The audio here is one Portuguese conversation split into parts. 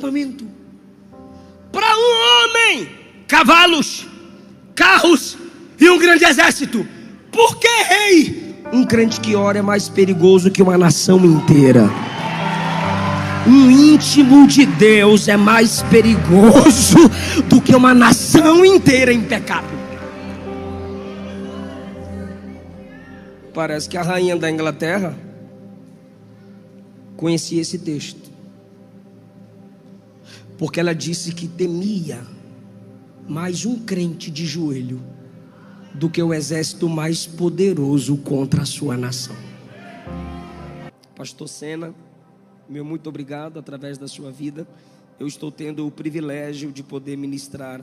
acampamento. Para um homem, cavalos, carros e um grande exército. Por que, rei? Um crente que ora é mais perigoso que uma nação inteira. Um íntimo de Deus é mais perigoso do que uma nação inteira em pecado. Parece que a rainha da Inglaterra conhecia esse texto, porque ela disse que temia mais um crente de joelho do que o exército mais poderoso contra a sua nação. Pastor Sena, meu muito obrigado. Através da sua vida eu estou tendo o privilégio de poder ministrar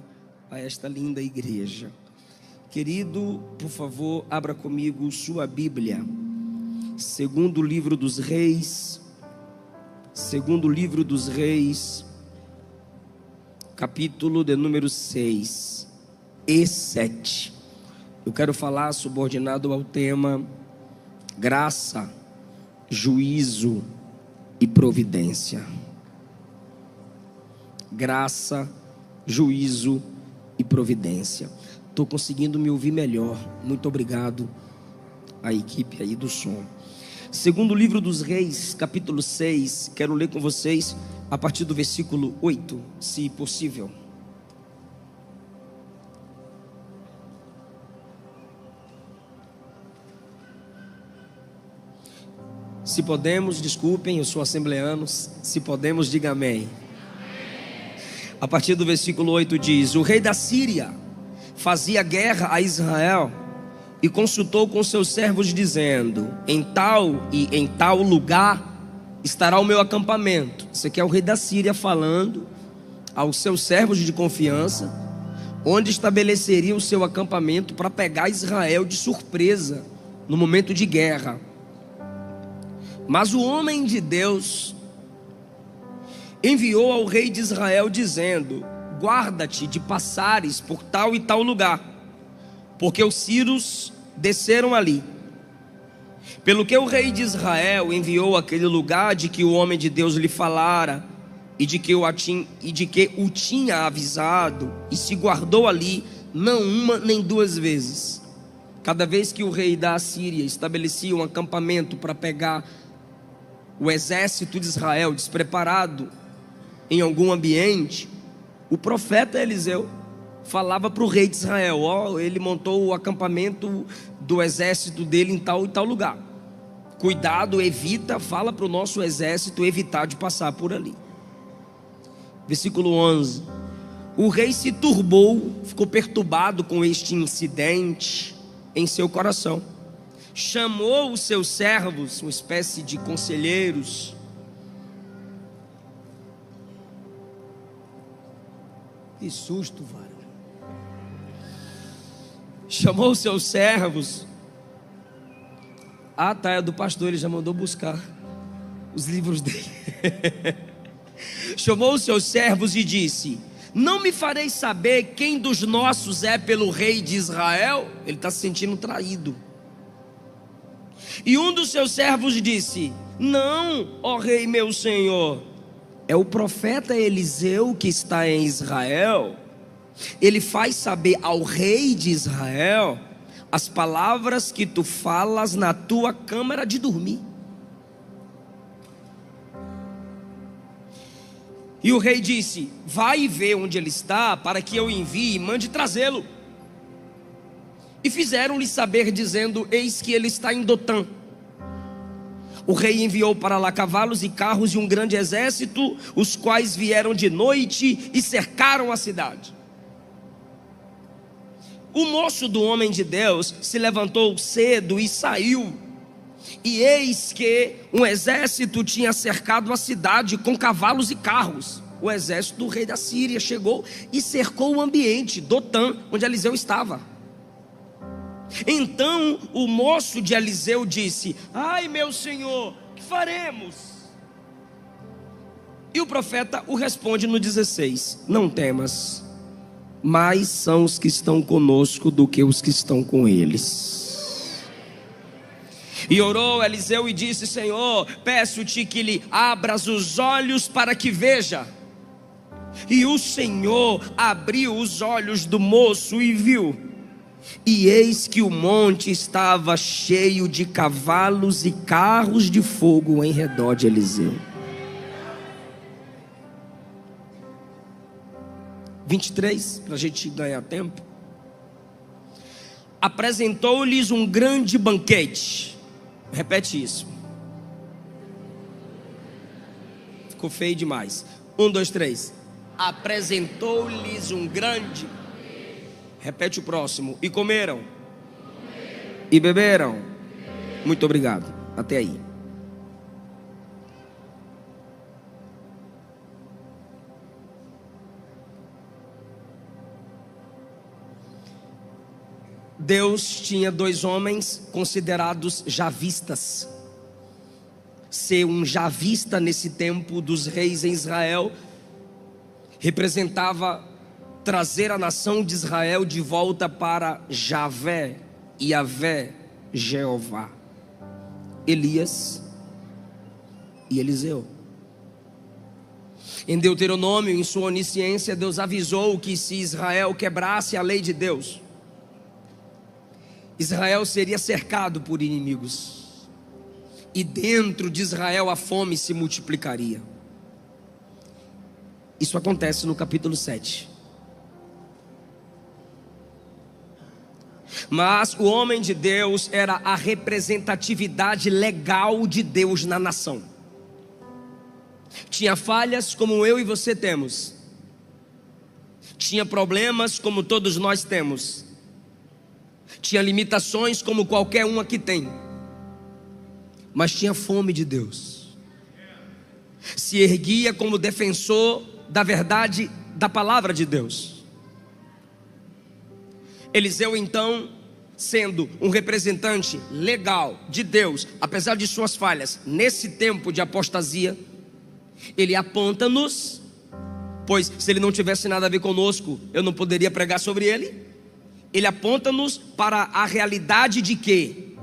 a esta linda igreja. Querido, por favor, abra comigo sua Bíblia, segundo livro dos Reis, capítulo de número 6 e 7. Eu quero falar subordinado ao tema graça, juízo e providência. Graça, juízo e providência. Estou conseguindo me ouvir melhor. Muito obrigado à equipe aí do som. Segundo livro dos Reis, capítulo 6. Quero ler com vocês a partir do versículo 8, se possível. Se podemos, desculpem, eu sou assembleano. Se podemos, diga amém. A partir do versículo 8 diz: o rei da Síria fazia guerra a Israel e consultou com seus servos, dizendo: em tal e em tal lugar estará o meu acampamento. Isso aqui é o rei da Síria falando aos seus servos de confiança, onde estabeleceria o seu acampamento para pegar Israel de surpresa no momento de guerra. Mas o homem de Deus enviou ao rei de Israel, dizendo: guarda-te de passares por tal e tal lugar, porque os sírios desceram ali. Pelo que o rei de Israel enviou àquele lugar de que o homem de Deus lhe falara, e de que o tinha avisado, e se guardou ali, não uma nem duas vezes. Cada vez que o rei da Assíria estabelecia um acampamento para pegar o exército de Israel despreparado em algum ambiente, o profeta Eliseu falava para o rei de Israel: ele montou o acampamento do exército dele em tal e tal lugar. Cuidado, evita, fala para o nosso exército evitar de passar por ali. Versículo 11. O rei se turbou, ficou perturbado com este incidente em seu coração. Chamou os seus servos, uma espécie de conselheiros, que susto, varão. Chamou os seus servos. Tá, é do pastor, ele já mandou buscar os livros dele. Chamou os seus servos e disse: não me fareis saber quem dos nossos é pelo rei de Israel? Ele está se sentindo traído. E um dos seus servos disse: não, ó rei meu senhor, é o profeta Eliseu que está em Israel. Ele faz saber ao rei de Israel as palavras que tu falas na tua câmara de dormir. E o rei disse: vai e vê onde ele está, para que eu envie e mande trazê-lo. E fizeram-lhe saber, dizendo: eis que ele está em Dotã. O rei enviou para lá cavalos e carros e um grande exército, os quais vieram de noite e cercaram a cidade. O moço do homem de Deus se levantou cedo e saiu, e eis que um exército tinha cercado a cidade com cavalos e carros. O exército do rei da Síria chegou e cercou o ambiente, Dotã, onde Eliseu estava. Então o moço de Eliseu disse: ai meu senhor, que faremos? E o profeta o responde no 16: não temas, mais são os que estão conosco do que os que estão com eles. E orou Eliseu e disse: Senhor, peço-te que lhe abras os olhos para que veja. E o Senhor abriu os olhos do moço e viu, e eis que o monte estava cheio de cavalos e carros de fogo em redor de Eliseu. 23, para a gente ganhar tempo. Apresentou-lhes um grande banquete. Repete isso. Ficou feio demais. 1, 2, 3. Apresentou-lhes um grande. Repete o próximo. E comeram. E beberam. Muito obrigado. Até aí. Deus tinha 2 homens considerados javistas. Ser um javista nesse tempo dos reis em Israel representava trazer a nação de Israel de volta para Javé, Yavé, Jeová. Elias e Eliseu. Em Deuteronômio, em sua onisciência, Deus avisou que se Israel quebrasse a lei de Deus, Israel seria cercado por inimigos, e dentro de Israel a fome se multiplicaria. Isso acontece no capítulo 7. Mas o homem de Deus era a representatividade legal de Deus na nação. Tinha falhas como eu e você temos, tinha problemas como todos nós temos, tinha limitações como qualquer um aqui tem, mas tinha fome de Deus. Se erguia como defensor da verdade da palavra de Deus. Eliseu, então, sendo um representante legal de Deus, apesar de suas falhas, nesse tempo de apostasia, ele aponta-nos, pois se ele não tivesse nada a ver conosco, eu não poderia pregar sobre ele. Ele aponta-nos para a realidade de que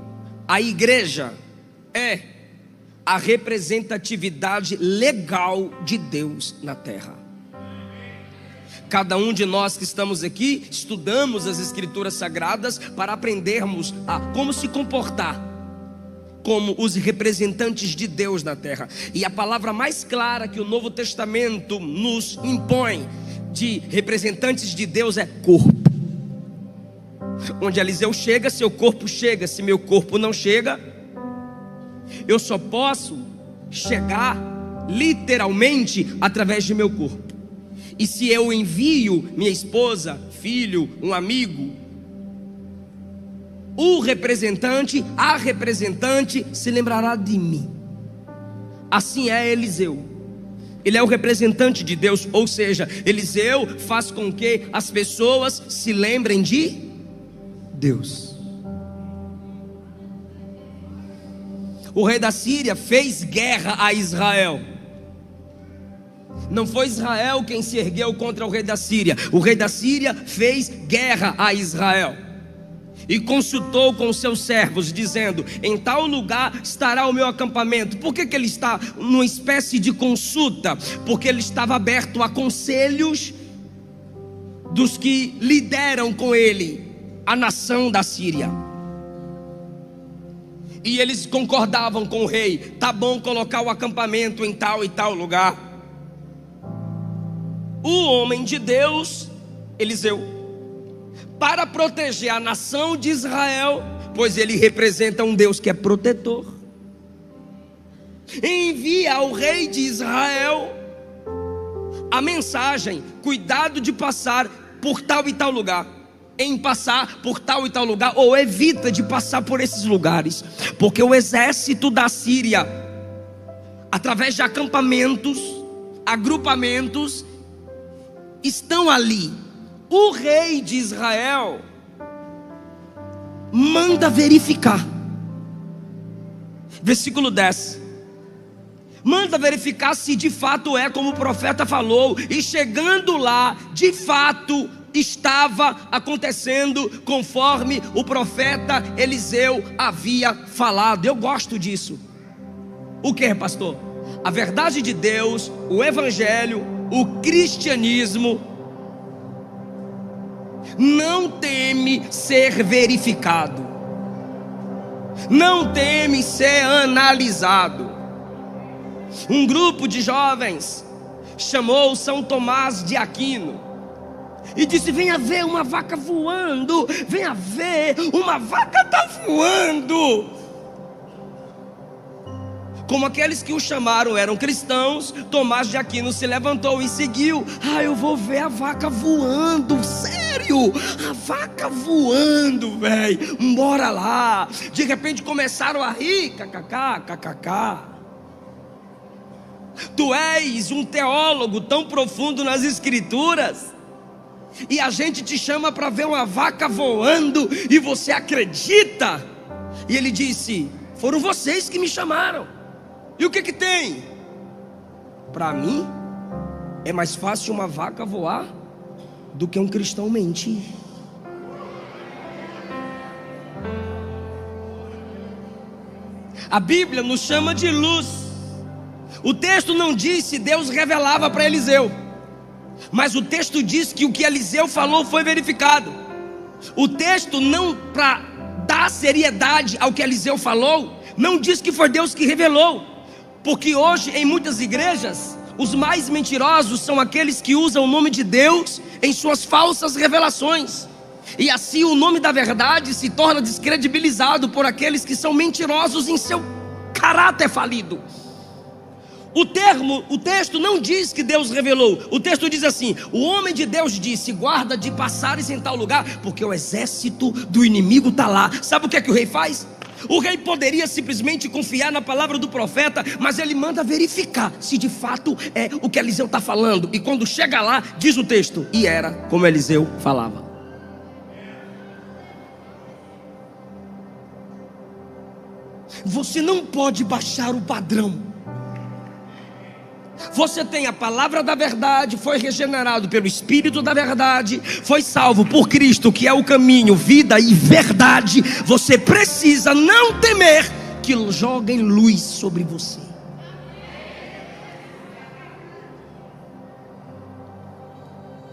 a igreja é a representatividade legal de Deus na terra. Cada um de nós que estamos aqui estudamos as Escrituras Sagradas para aprendermos a como se comportar como os representantes de Deus na terra. E a palavra mais clara que o Novo Testamento nos impõe de representantes de Deus é corpo. Onde Eliseu chega, seu corpo chega. Se meu corpo não chega, eu só posso chegar literalmente através de meu corpo. E se eu envio minha esposa, filho, um amigo, o representante, a representante se lembrará de mim. Assim é Eliseu. Ele é o representante de Deus, ou seja, Eliseu faz com que as pessoas se lembrem de Deus. O rei da Síria fez guerra a Israel. Não foi Israel quem se ergueu contra o rei da Síria. O rei da Síria fez guerra a Israel e consultou com seus servos, dizendo: em tal lugar estará o meu acampamento. Por que ele está numa espécie de consulta? Porque ele estava aberto a conselhos dos que lideram com ele a nação da Síria. E eles concordavam com o rei: tá bom colocar o acampamento em tal e tal lugar. O homem de Deus, Eliseu, para proteger a nação de Israel, pois ele representa um Deus que é protetor, envia ao rei de Israel a mensagem: cuidado de passar por tal e tal lugar, em passar por tal e tal lugar, ou evita de passar por esses lugares, porque o exército da Síria, através de acampamentos, agrupamentos, estão ali. O rei de Israel manda verificar. Versículo 10. Manda verificar se de fato é como o profeta falou. E chegando lá, de fato estava acontecendo conforme o profeta Eliseu havia falado. Eu gosto disso. O que, pastor? A verdade de Deus, o evangelho, o cristianismo não teme ser verificado, não teme ser analisado. Um grupo de jovens chamou São Tomás de Aquino e disse: venha ver uma vaca voando, venha ver, uma vaca está voando. Como aqueles que o chamaram eram cristãos, Tomás de Aquino se levantou e seguiu. Eu vou ver a vaca voando, sério, a vaca voando, velho, bora lá. De repente começaram a rir, kkk. Tu és um teólogo tão profundo nas escrituras, e a gente te chama para ver uma vaca voando, e você acredita? E ele disse: foram vocês que me chamaram. E o que tem? Para mim é mais fácil uma vaca voar do que um cristão mentir. A Bíblia nos chama de luz. O texto não diz se Deus revelava para Eliseu, mas o texto diz que o que Eliseu falou foi verificado. O texto, não para dar seriedade ao que Eliseu falou, não diz que foi Deus que revelou. Porque hoje em muitas igrejas, os mais mentirosos são aqueles que usam o nome de Deus em suas falsas revelações, e assim o nome da verdade se torna descredibilizado por aqueles que são mentirosos em seu caráter falido. O texto não diz que Deus revelou. O texto diz assim: o homem de Deus disse: guarda de passares em tal lugar, porque o exército do inimigo está lá. Sabe o que é que o rei faz? O rei poderia simplesmente confiar na palavra do profeta, mas ele manda verificar se de fato é o que Eliseu está falando. E quando chega lá, diz o texto: e era como Eliseu falava. Você não pode baixar o padrão. Você tem a palavra da verdade, foi regenerado pelo Espírito da verdade, foi salvo por Cristo, que é o caminho, vida e verdade. Você precisa não temer que joguem luz sobre você.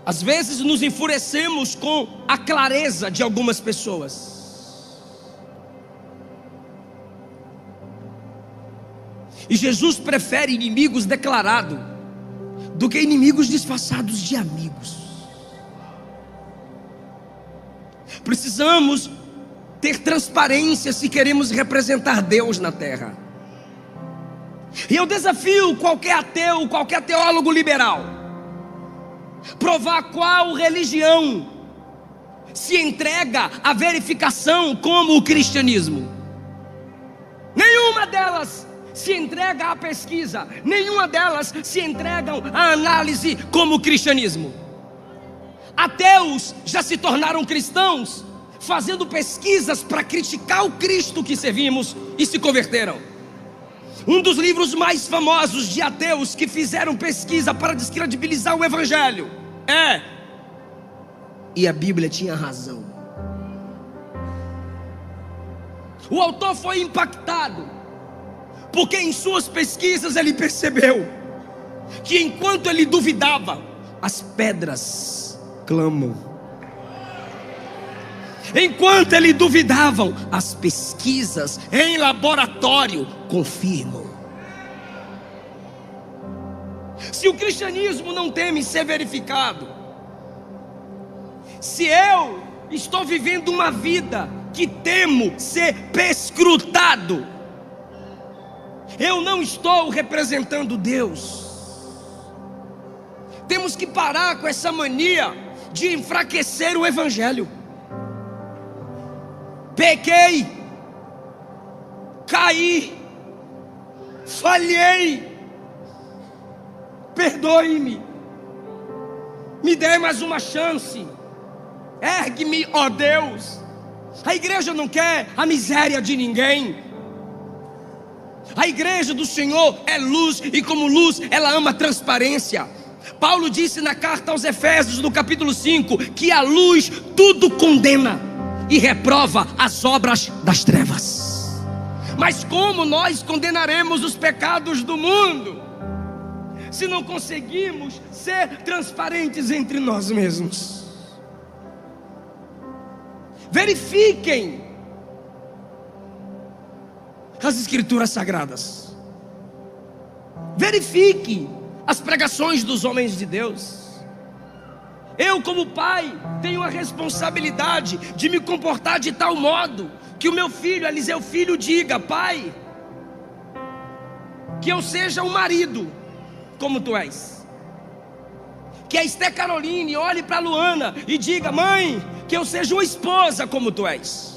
Às vezes nos enfurecemos com a clareza de algumas pessoas. E Jesus prefere inimigos declarados do que inimigos disfarçados de amigos. Precisamos ter transparência se queremos representar Deus na terra. E eu desafio qualquer ateu, qualquer teólogo liberal, provar qual religião se entrega à verificação como o cristianismo. Nenhuma delas se entrega à pesquisa, nenhuma delas se entregam à análise como o cristianismo. Ateus já se tornaram cristãos fazendo pesquisas para criticar o Cristo que servimos e se converteram. Um dos livros mais famosos de ateus que fizeram pesquisa para descredibilizar o Evangelho é "E a Bíblia tinha razão". O autor foi impactado porque em suas pesquisas ele percebeu que enquanto ele duvidava, as pedras clamam. Enquanto ele duvidavam, as pesquisas em laboratório confirmam. Se o cristianismo não teme ser verificado, se eu estou vivendo uma vida que temo ser perscrutado, eu não estou representando Deus. Temos que parar com essa mania de enfraquecer o Evangelho. Pequei, caí, falhei, perdoe-me, me dê mais uma chance, ergue-me, ó Deus. A igreja não quer a miséria de ninguém. A igreja do Senhor é luz, e como luz ela ama a transparência. Paulo disse na carta aos Efésios, no capítulo 5, que a luz tudo condena e reprova as obras das trevas. Mas como nós condenaremos os pecados do mundo se não conseguimos ser transparentes entre nós mesmos? Verifiquem as Escrituras Sagradas. Verifique as pregações dos homens de Deus. Eu, como pai, tenho a responsabilidade de me comportar de tal modo que o meu filho, Eliseu filho, diga: pai, que eu seja um marido como tu és. Que a Esther Caroline olhe para a Luana e diga: mãe, que eu seja uma esposa como tu és.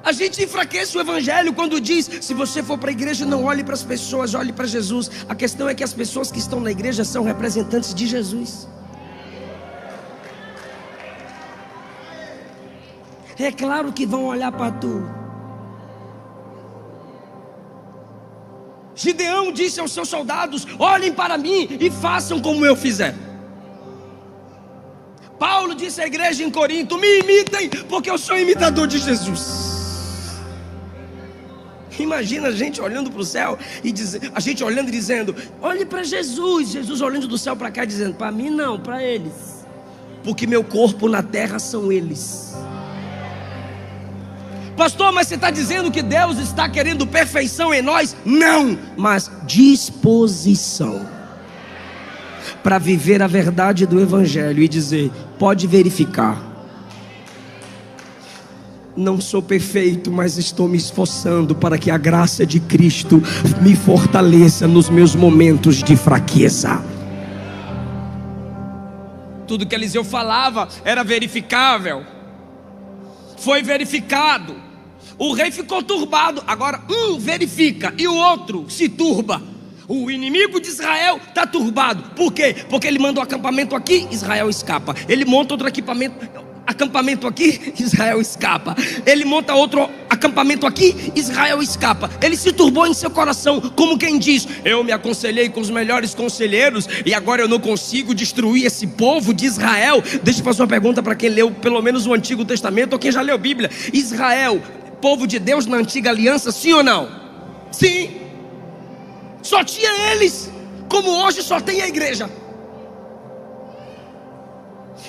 A gente enfraquece o evangelho quando diz: se você for para a igreja, não olhe para as pessoas, olhe para Jesus. A questão é que as pessoas que estão na igreja são representantes de Jesus. É claro que vão olhar para tu. Gideão disse aos seus soldados: olhem para mim e façam como eu fizer. Paulo disse à igreja em Corinto: me imitem, porque eu sou imitador de Jesus. Imagina a gente olhando para o céu e a gente olhando e dizendo: olhe para Jesus. Jesus olhando do céu para cá dizendo: para mim não, para eles, porque meu corpo na terra são eles. Pastor, mas você está dizendo que Deus está querendo perfeição em nós? Não, mas disposição para viver a verdade do evangelho e dizer: pode verificar, não sou perfeito, mas estou me esforçando para que a graça de Cristo me fortaleça nos meus momentos de fraqueza. Tudo que Eliseu falava era verificável. Foi verificado. O rei ficou turbado. Agora verifica e o outro se turba. O inimigo de Israel está turbado. Por quê? Porque ele manda um acampamento aqui, Israel escapa. Ele monta outro acampamento aqui, Israel escapa. Ele monta outro acampamento aqui, Israel escapa. Ele se turbou em seu coração, como quem diz: eu me aconselhei com os melhores conselheiros e agora eu não consigo destruir esse povo de Israel. Deixa eu fazer uma pergunta para quem leu pelo menos o Antigo Testamento ou quem já leu a Bíblia. Israel, povo de Deus na antiga aliança, sim ou não? Sim. Só tinha eles, como hoje só tem a igreja.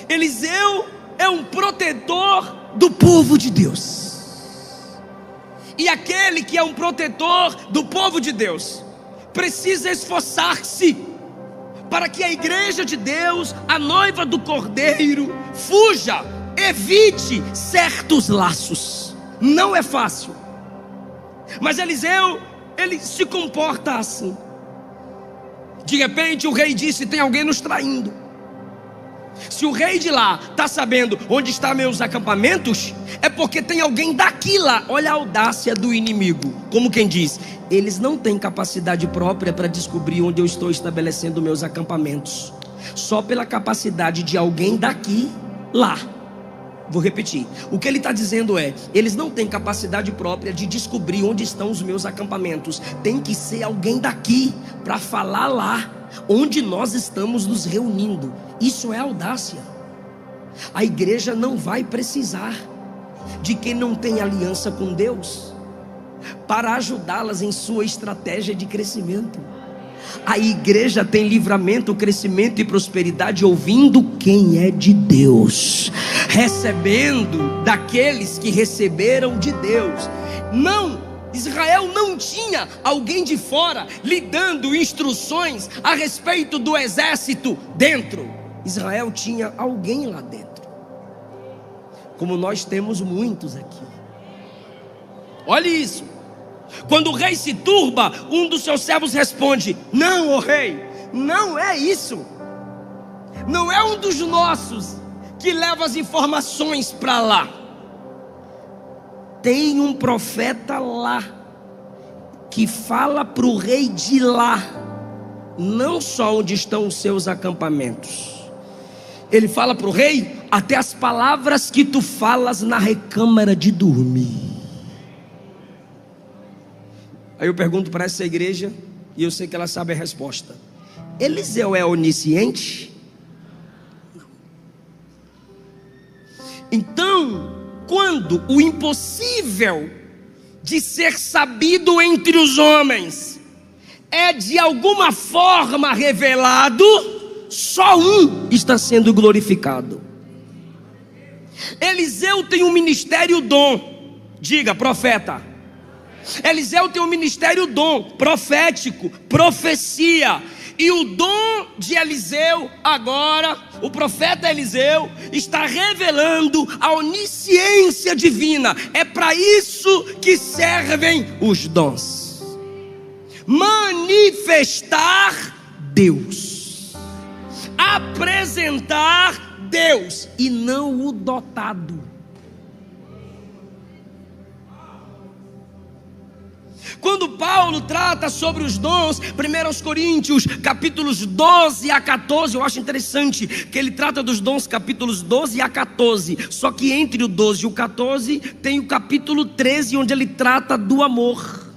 Eliseu é um protetor do povo de Deus. E aquele que é um protetor do povo de Deus precisa esforçar-se para que a igreja de Deus, a noiva do Cordeiro, fuja, evite certos laços. Não é fácil. Mas Eliseu, ele se comporta assim. De repente o rei disse: tem alguém nos traindo. Se o rei de lá está sabendo onde estão meus acampamentos, é porque tem alguém daqui lá. Olha a audácia do inimigo. Como quem diz: eles não têm capacidade própria para descobrir onde eu estou estabelecendo meus acampamentos. Só pela capacidade de alguém daqui lá. Vou repetir. O que ele está dizendo é: eles não têm capacidade própria de descobrir onde estão os meus acampamentos. Tem que ser alguém daqui para falar lá onde nós estamos nos reunindo. Isso é audácia. A igreja não vai precisar de quem não tem aliança com Deus para ajudá-las em sua estratégia de crescimento. A igreja tem livramento, crescimento e prosperidade ouvindo quem é de Deus, recebendo daqueles que receberam de Deus. Não, Israel não tinha alguém de fora lhe dando instruções a respeito do exército dentro. Israel tinha alguém lá dentro, como nós temos muitos aqui. Olhe isso. Quando o rei se turba, um dos seus servos responde: não, ó rei, não é isso. Não é um dos nossos que leva as informações para lá. Tem um profeta lá que fala para o rei de lá, não só onde estão os seus acampamentos. Ele fala para o rei até as palavras que tu falas na recâmara de dormir. Aí eu pergunto para essa igreja, e eu sei que ela sabe a resposta: Eliseu é onisciente? Não. Então, quando o impossível de ser sabido entre os homens, é de alguma forma revelado, só um está sendo glorificado. Eliseu tem um ministério dom, diga profeta. Eliseu tem um ministério dom, profético, profecia. E o dom de Eliseu agora, o profeta Eliseu, está revelando a onisciência divina. É para isso que servem os dons. Manifestar Deus, apresentar Deus e não o dotado. Quando Paulo trata sobre os dons, 1 Coríntios, capítulos 12 a 14, eu acho interessante que ele trata dos dons, capítulos 12 a 14, só que entre o 12 e o 14, tem o capítulo 13, onde ele trata do amor,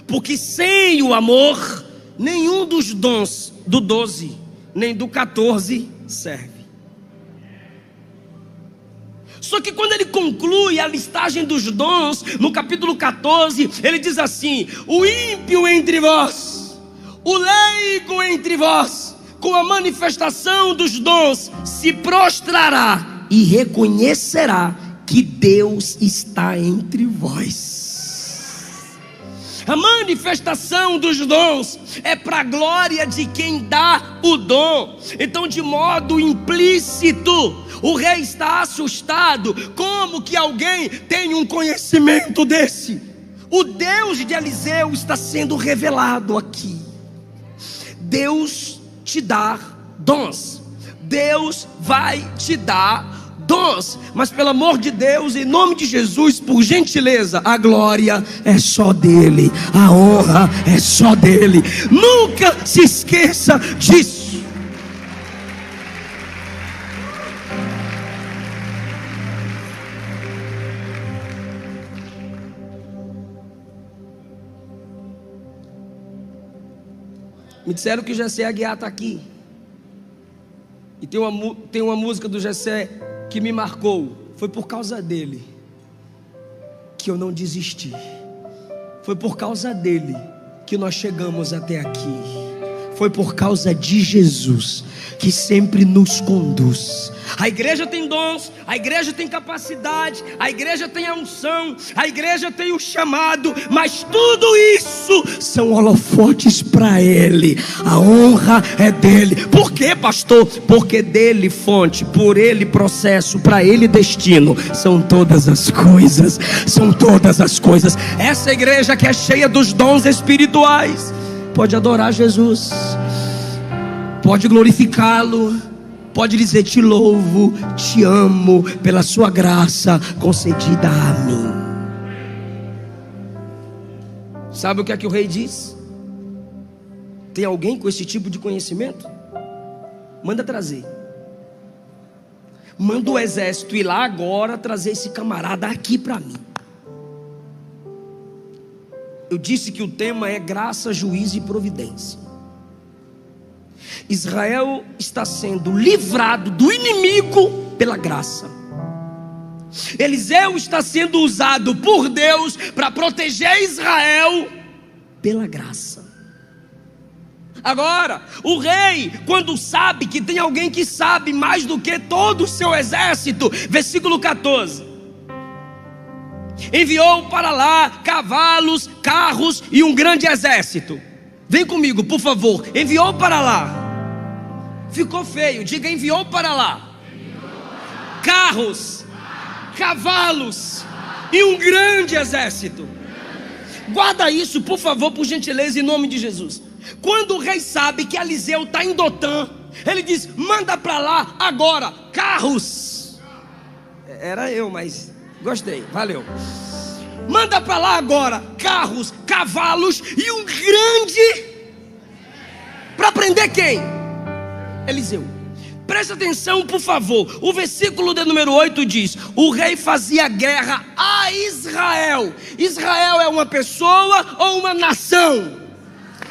porque sem o amor, nenhum dos dons do 12, nem do 14 serve. Só que quando ele conclui a listagem dos dons, no capítulo 14, ele diz assim: o ímpio entre vós, o leigo entre vós, com a manifestação dos dons, se prostrará e reconhecerá que Deus está entre vós. A manifestação dos dons é para a glória de quem dá o dom. Então, de modo implícito, o rei está assustado. Como que alguém tem um conhecimento desse? O Deus de Eliseu está sendo revelado aqui. Deus te dá dons. Deus vai te dar dons, mas pelo amor de Deus, em nome de Jesus, por gentileza, a glória é só dele, a honra é só dele. Nunca se esqueça disso. Me disseram que o Gessé Aguiar está aqui. E tem uma música do Gessé que me marcou. Foi por causa dele que eu não desisti. Foi por causa dele que nós chegamos até aqui. Foi por causa de Jesus que sempre nos conduz. A igreja tem dons, a igreja tem capacidade, a igreja tem a unção, a igreja tem o chamado, mas tudo isso são holofotes para Ele. A honra é dele. Por quê, pastor? Porque dele fonte, por ele processo, para ele destino. São todas as coisas, são todas as coisas. Essa igreja que é cheia dos dons espirituais pode adorar Jesus, pode glorificá-lo, pode dizer: te louvo, te amo pela sua graça concedida a mim. Sabe o que é que o rei diz? Tem alguém com esse tipo de conhecimento? Manda trazer. Manda o exército ir lá agora trazer esse camarada aqui para mim. Eu disse que o tema é graça, juízo e providência. Israel está sendo livrado do inimigo pela graça. Eliseu está sendo usado por Deus para proteger Israel pela graça. Agora, o rei, quando sabe que tem alguém que sabe mais do que todo o seu exército, versículo 14, enviou para lá cavalos, carros e um grande exército. Vem comigo, por favor. Enviou para lá. Ficou feio, diga: enviou para lá. Carros, cavalos e um grande exército. Guarda isso, por favor, por gentileza, em nome de Jesus. Quando o rei sabe que Eliseu está em Dotã, ele diz: manda para lá agora carros. Era eu, mas gostei, valeu. Manda para lá agora carros, cavalos e um grande. Para prender quem? Eliseu. Presta atenção, por favor. O versículo de número 8 diz: o rei fazia guerra a Israel. Israel é uma pessoa ou uma nação?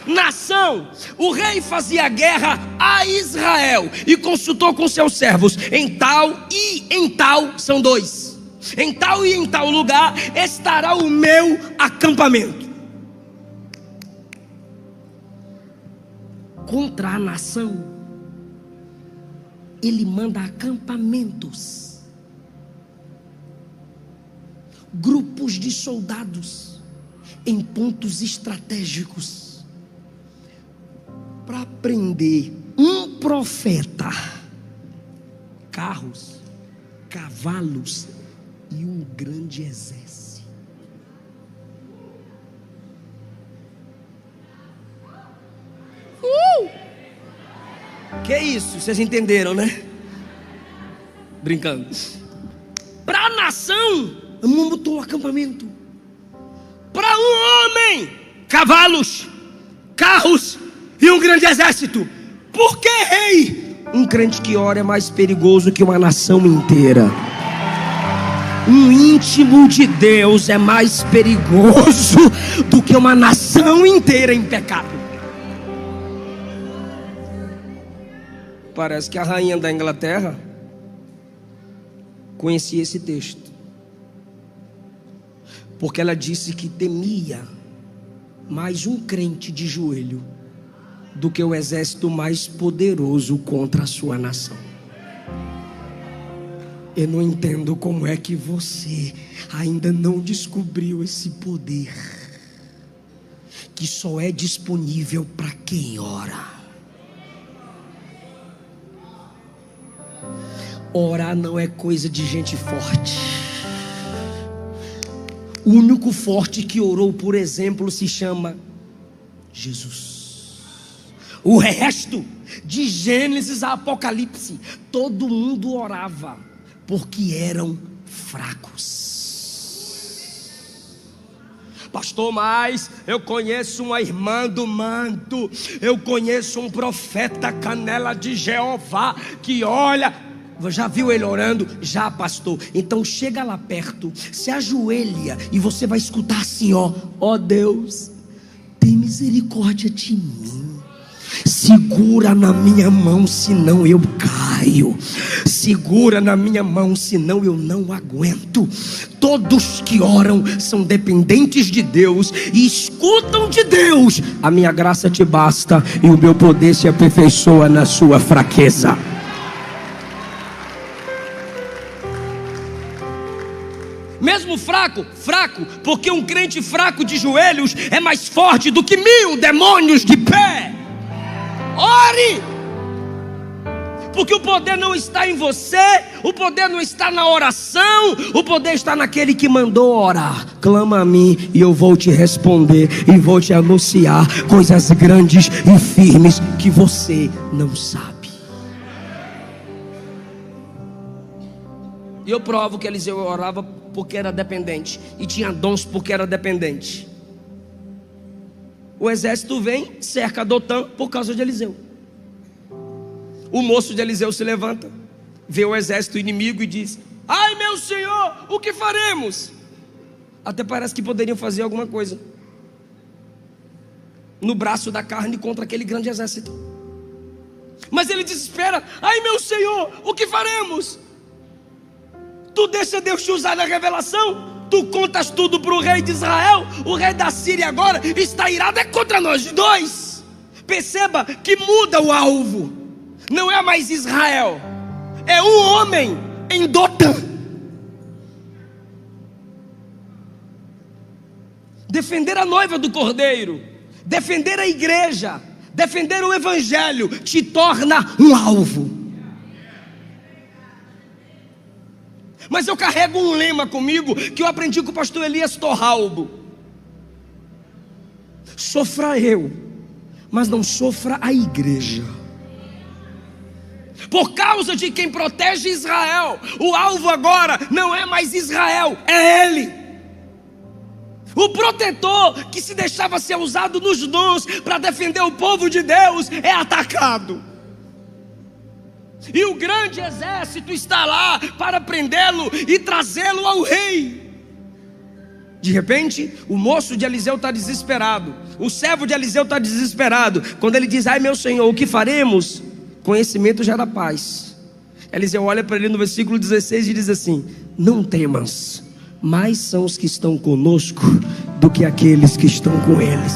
Nação. O rei fazia guerra a Israel e consultou com seus servos. Em tal e em tal, são dois. em tal e em tal lugar estará o meu acampamento. Contra a nação, ele manda acampamentos, grupos de soldados em pontos estratégicos, para prender um profeta, carros, cavalos e um grande exército. Que isso? Vocês entenderam, né? Brincando. Para a nação, montou um acampamento. Para um homem, cavalos, carros e um grande exército. Por que, rei? Um crente que ora é mais perigoso que uma nação inteira. Um íntimo de Deus é mais perigoso do que uma nação inteira em pecado. Parece que a rainha da Inglaterra conhecia esse texto, porque ela disse que temia mais um crente de joelho do que o exército mais poderoso contra a sua nação. Eu não entendo como é que você ainda não descobriu esse poder que só é disponível para quem ora. Orar não é coisa de gente forte. O único forte que orou, por exemplo, se chama Jesus. O resto, de Gênesis a Apocalipse, todo mundo orava, porque eram fracos. Pastor, mas eu conheço uma irmã do manto, eu conheço um profeta canela de Jeová, que olha... Já viu ele orando? Já, pastor. Então chega lá perto, se ajoelha e você vai escutar assim, ó: ó Deus, tem misericórdia de mim. Segura na minha mão, senão eu caio. Segura na minha mão, senão eu não aguento. Todos que oram são dependentes de Deus e escutam de Deus. A minha graça te basta e o meu poder se aperfeiçoa na sua fraqueza. Mesmo fraco, porque um crente fraco de joelhos é mais forte do que 1000 demônios de pé. Ore, porque o poder não está em você, o poder não está na oração, o poder está naquele que mandou orar. Clama a mim e eu vou te responder e vou te anunciar coisas grandes e firmes que você não sabe. E eu provo que Eliseu orava porque era dependente, e tinha dons porque era dependente. O exército vem, cerca Dotã por causa de Eliseu. O moço de Eliseu se levanta, vê o exército inimigo e diz: ai meu senhor, o que faremos? Até parece que poderiam fazer alguma coisa no braço da carne contra aquele grande exército. Mas ele desespera: ai meu senhor, o que faremos? Tu deixa Deus te usar na revelação? Tu contas tudo para o rei de Israel? O rei da Síria agora está irado contra nós dois. Perceba que muda o alvo. Não é mais Israel, é um homem em Dotã. Defender a noiva do Cordeiro, defender a igreja, defender o evangelho te torna um alvo. Mas eu carrego um lema comigo que eu aprendi com o pastor Elias Torralbo: sofra eu, mas não sofra a igreja. Por causa de quem protege Israel, o alvo agora não é mais Israel, é ele. O protetor que se deixava ser usado nos dons para defender o povo de Deus é atacado. E o grande exército está lá para prendê-lo e trazê-lo ao rei. De repente, o moço de Eliseu está desesperado, o servo de Eliseu está desesperado. Quando ele diz: ai meu senhor, o que faremos? Conhecimento gera paz. Eliseu olha para ele no versículo 16 e diz assim: não temas, mais são os que estão conosco do que aqueles que estão com eles.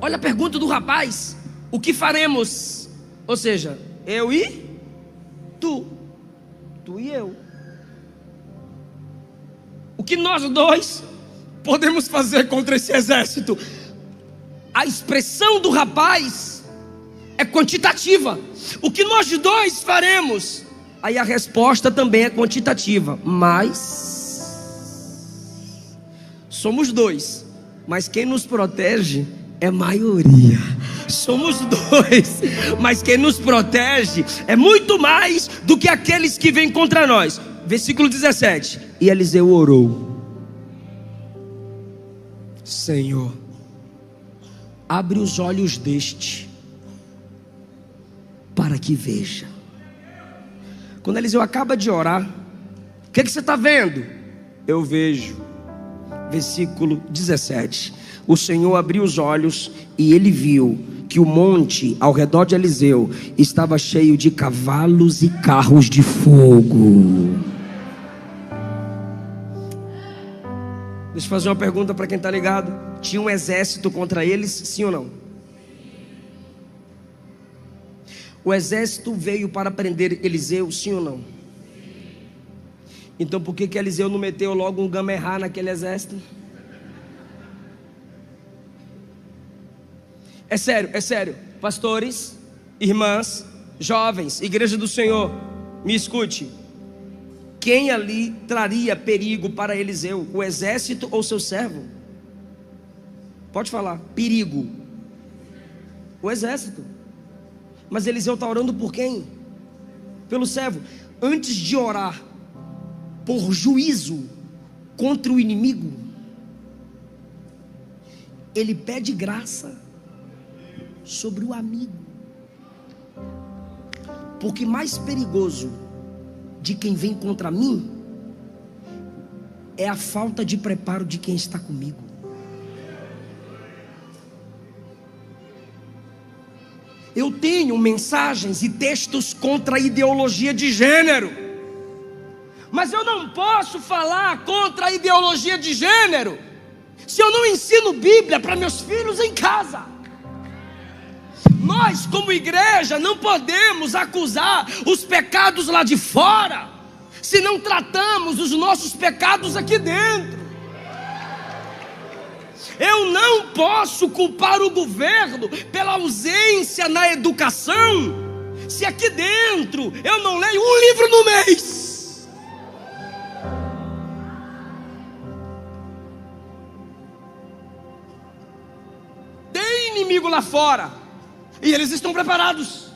Olha a pergunta do rapaz: o que faremos? Ou seja, eu e tu e eu. O que nós dois podemos fazer contra esse exército? A expressão do rapaz é quantitativa. O que nós dois faremos? Aí a resposta também é quantitativa. Mas somos dois, mas quem nos protege é maioria. Somos dois, mas quem nos protege é muito mais do que aqueles que vêm contra nós. Versículo 17. E Eliseu orou: Senhor, abre os olhos deste, para que veja. Quando Eliseu acaba de orar, o que você está vendo? Eu vejo. Versículo 17. O Senhor abriu os olhos e ele viu que o monte ao redor de Eliseu estava cheio de cavalos e carros de fogo. Deixa eu fazer uma pergunta para quem está ligado. Tinha um exército contra eles, sim ou não? O exército veio para prender Eliseu, sim ou não? Então por que Eliseu não meteu logo um gamerrá naquele exército? É sério, pastores, irmãs, jovens, igreja do Senhor, me escute. Quem ali traria perigo para Eliseu? O exército ou seu servo? Pode falar, perigo. O exército. Mas Eliseu está orando por quem? Pelo servo. Antes de orar por juízo contra o inimigo, ele pede graça sobre o amigo. Porque mais perigoso de quem vem contra mim é a falta de preparo de quem está comigo. Eu tenho mensagens e textos contra a ideologia de gênero, mas eu não posso falar contra a ideologia de gênero se eu não ensino Bíblia para meus filhos em casa. Nós, como igreja, não podemos acusar os pecados lá de fora, se não tratamos os nossos pecados aqui dentro. Eu não posso culpar o governo pela ausência na educação, se aqui dentro eu não leio um livro no mês. Tem inimigo lá fora, e eles estão preparados.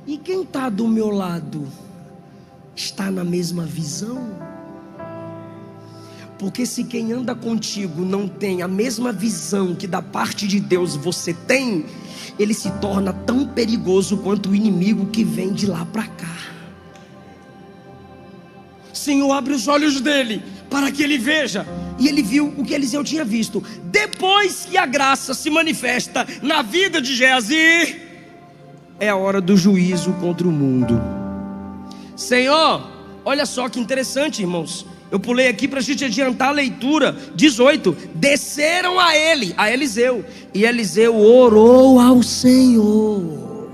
E quem está do meu lado está na mesma visão? Porque se quem anda contigo não tem a mesma visão que da parte de Deus você tem, ele se torna tão perigoso quanto o inimigo que vem de lá para cá. Senhor, abre os olhos dele para que ele veja. E ele viu o que Eliseu tinha visto. Depois que a graça se manifesta na vida de Geazi, é a hora do juízo contra o mundo. Senhor, olha só que interessante, irmãos. Eu pulei aqui para a gente adiantar a leitura. 18. Desceram a ele, a Eliseu, e Eliseu orou ao Senhor.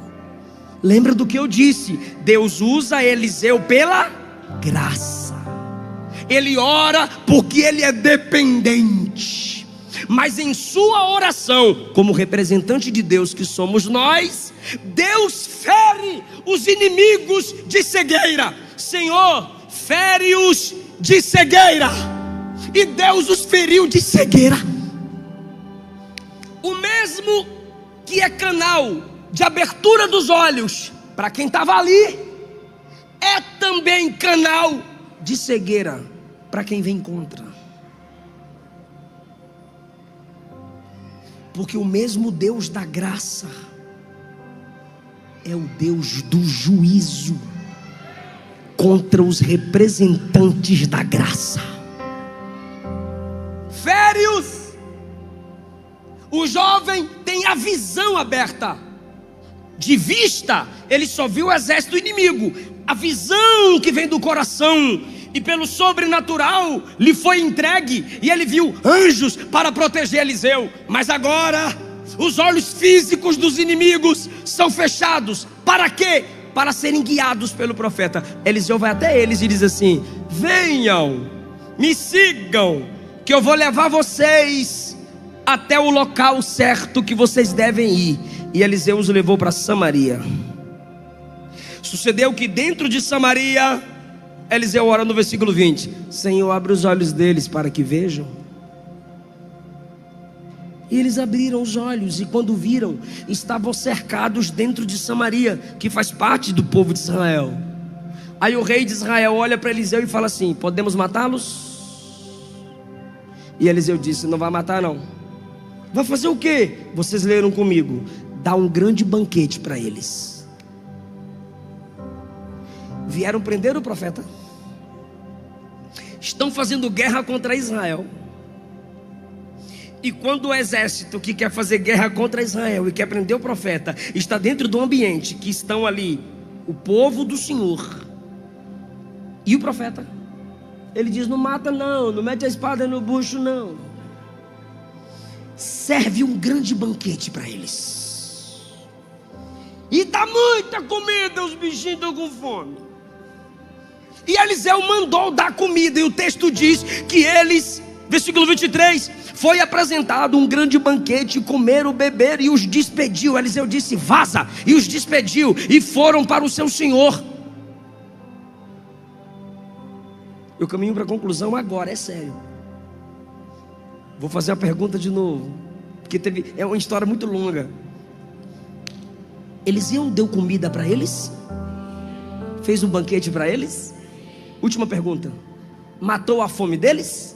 Lembra do que eu disse? Deus usa Eliseu pela graça. Ele ora porque ele é dependente, mas em sua oração, como representante de Deus que somos nós, Deus fere os inimigos de cegueira. Senhor, fere-os de cegueira. E Deus os feriu de cegueira. O mesmo que é canal de abertura dos olhos para quem estava ali, é também canal de cegueira para quem vem contra. Porque o mesmo Deus da graça é o Deus do juízo contra os representantes da graça. Fere-os. O jovem tem a visão aberta. De vista, ele só viu o exército inimigo. A visão que vem do coração e pelo sobrenatural lhe foi entregue, e ele viu anjos para proteger Eliseu. Mas agora os olhos físicos dos inimigos são fechados. Para quê? Para serem guiados pelo profeta. Eliseu vai até eles e diz assim: venham, me sigam, que eu vou levar vocês até o local certo que vocês devem ir. E Eliseu os levou para Samaria. Sucedeu que dentro de Samaria, Eliseu ora no versículo 20: Senhor, abre os olhos deles para que vejam. E eles abriram os olhos, e quando viram, estavam cercados dentro de Samaria, que faz parte do povo de Israel. Aí o rei de Israel olha para Eliseu e fala assim: podemos matá-los? E Eliseu disse: não vai matar não. Vai fazer o quê? Vocês leram comigo: dá um grande banquete para eles. Vieram prender o profeta, estão fazendo guerra contra Israel. E quando o exército que quer fazer guerra contra Israel e quer prender o profeta está dentro do ambiente que estão ali o povo do Senhor e o profeta, ele diz: não mata não, não mete a espada no bucho não. Serve um grande banquete para eles. E dá muita comida, os bichinhos estão com fome. E Eliseu mandou dar comida, e o texto diz que eles, versículo 23, foi apresentado um grande banquete, comeram, beberam e os despediu. Eliseu disse: vaza, e os despediu, e foram para o seu senhor. Eu caminho para a conclusão agora, é sério. Vou fazer a pergunta de novo, porque é uma história muito longa. Eliseu deu comida para eles? Fez um banquete para eles? Última pergunta: matou a fome deles?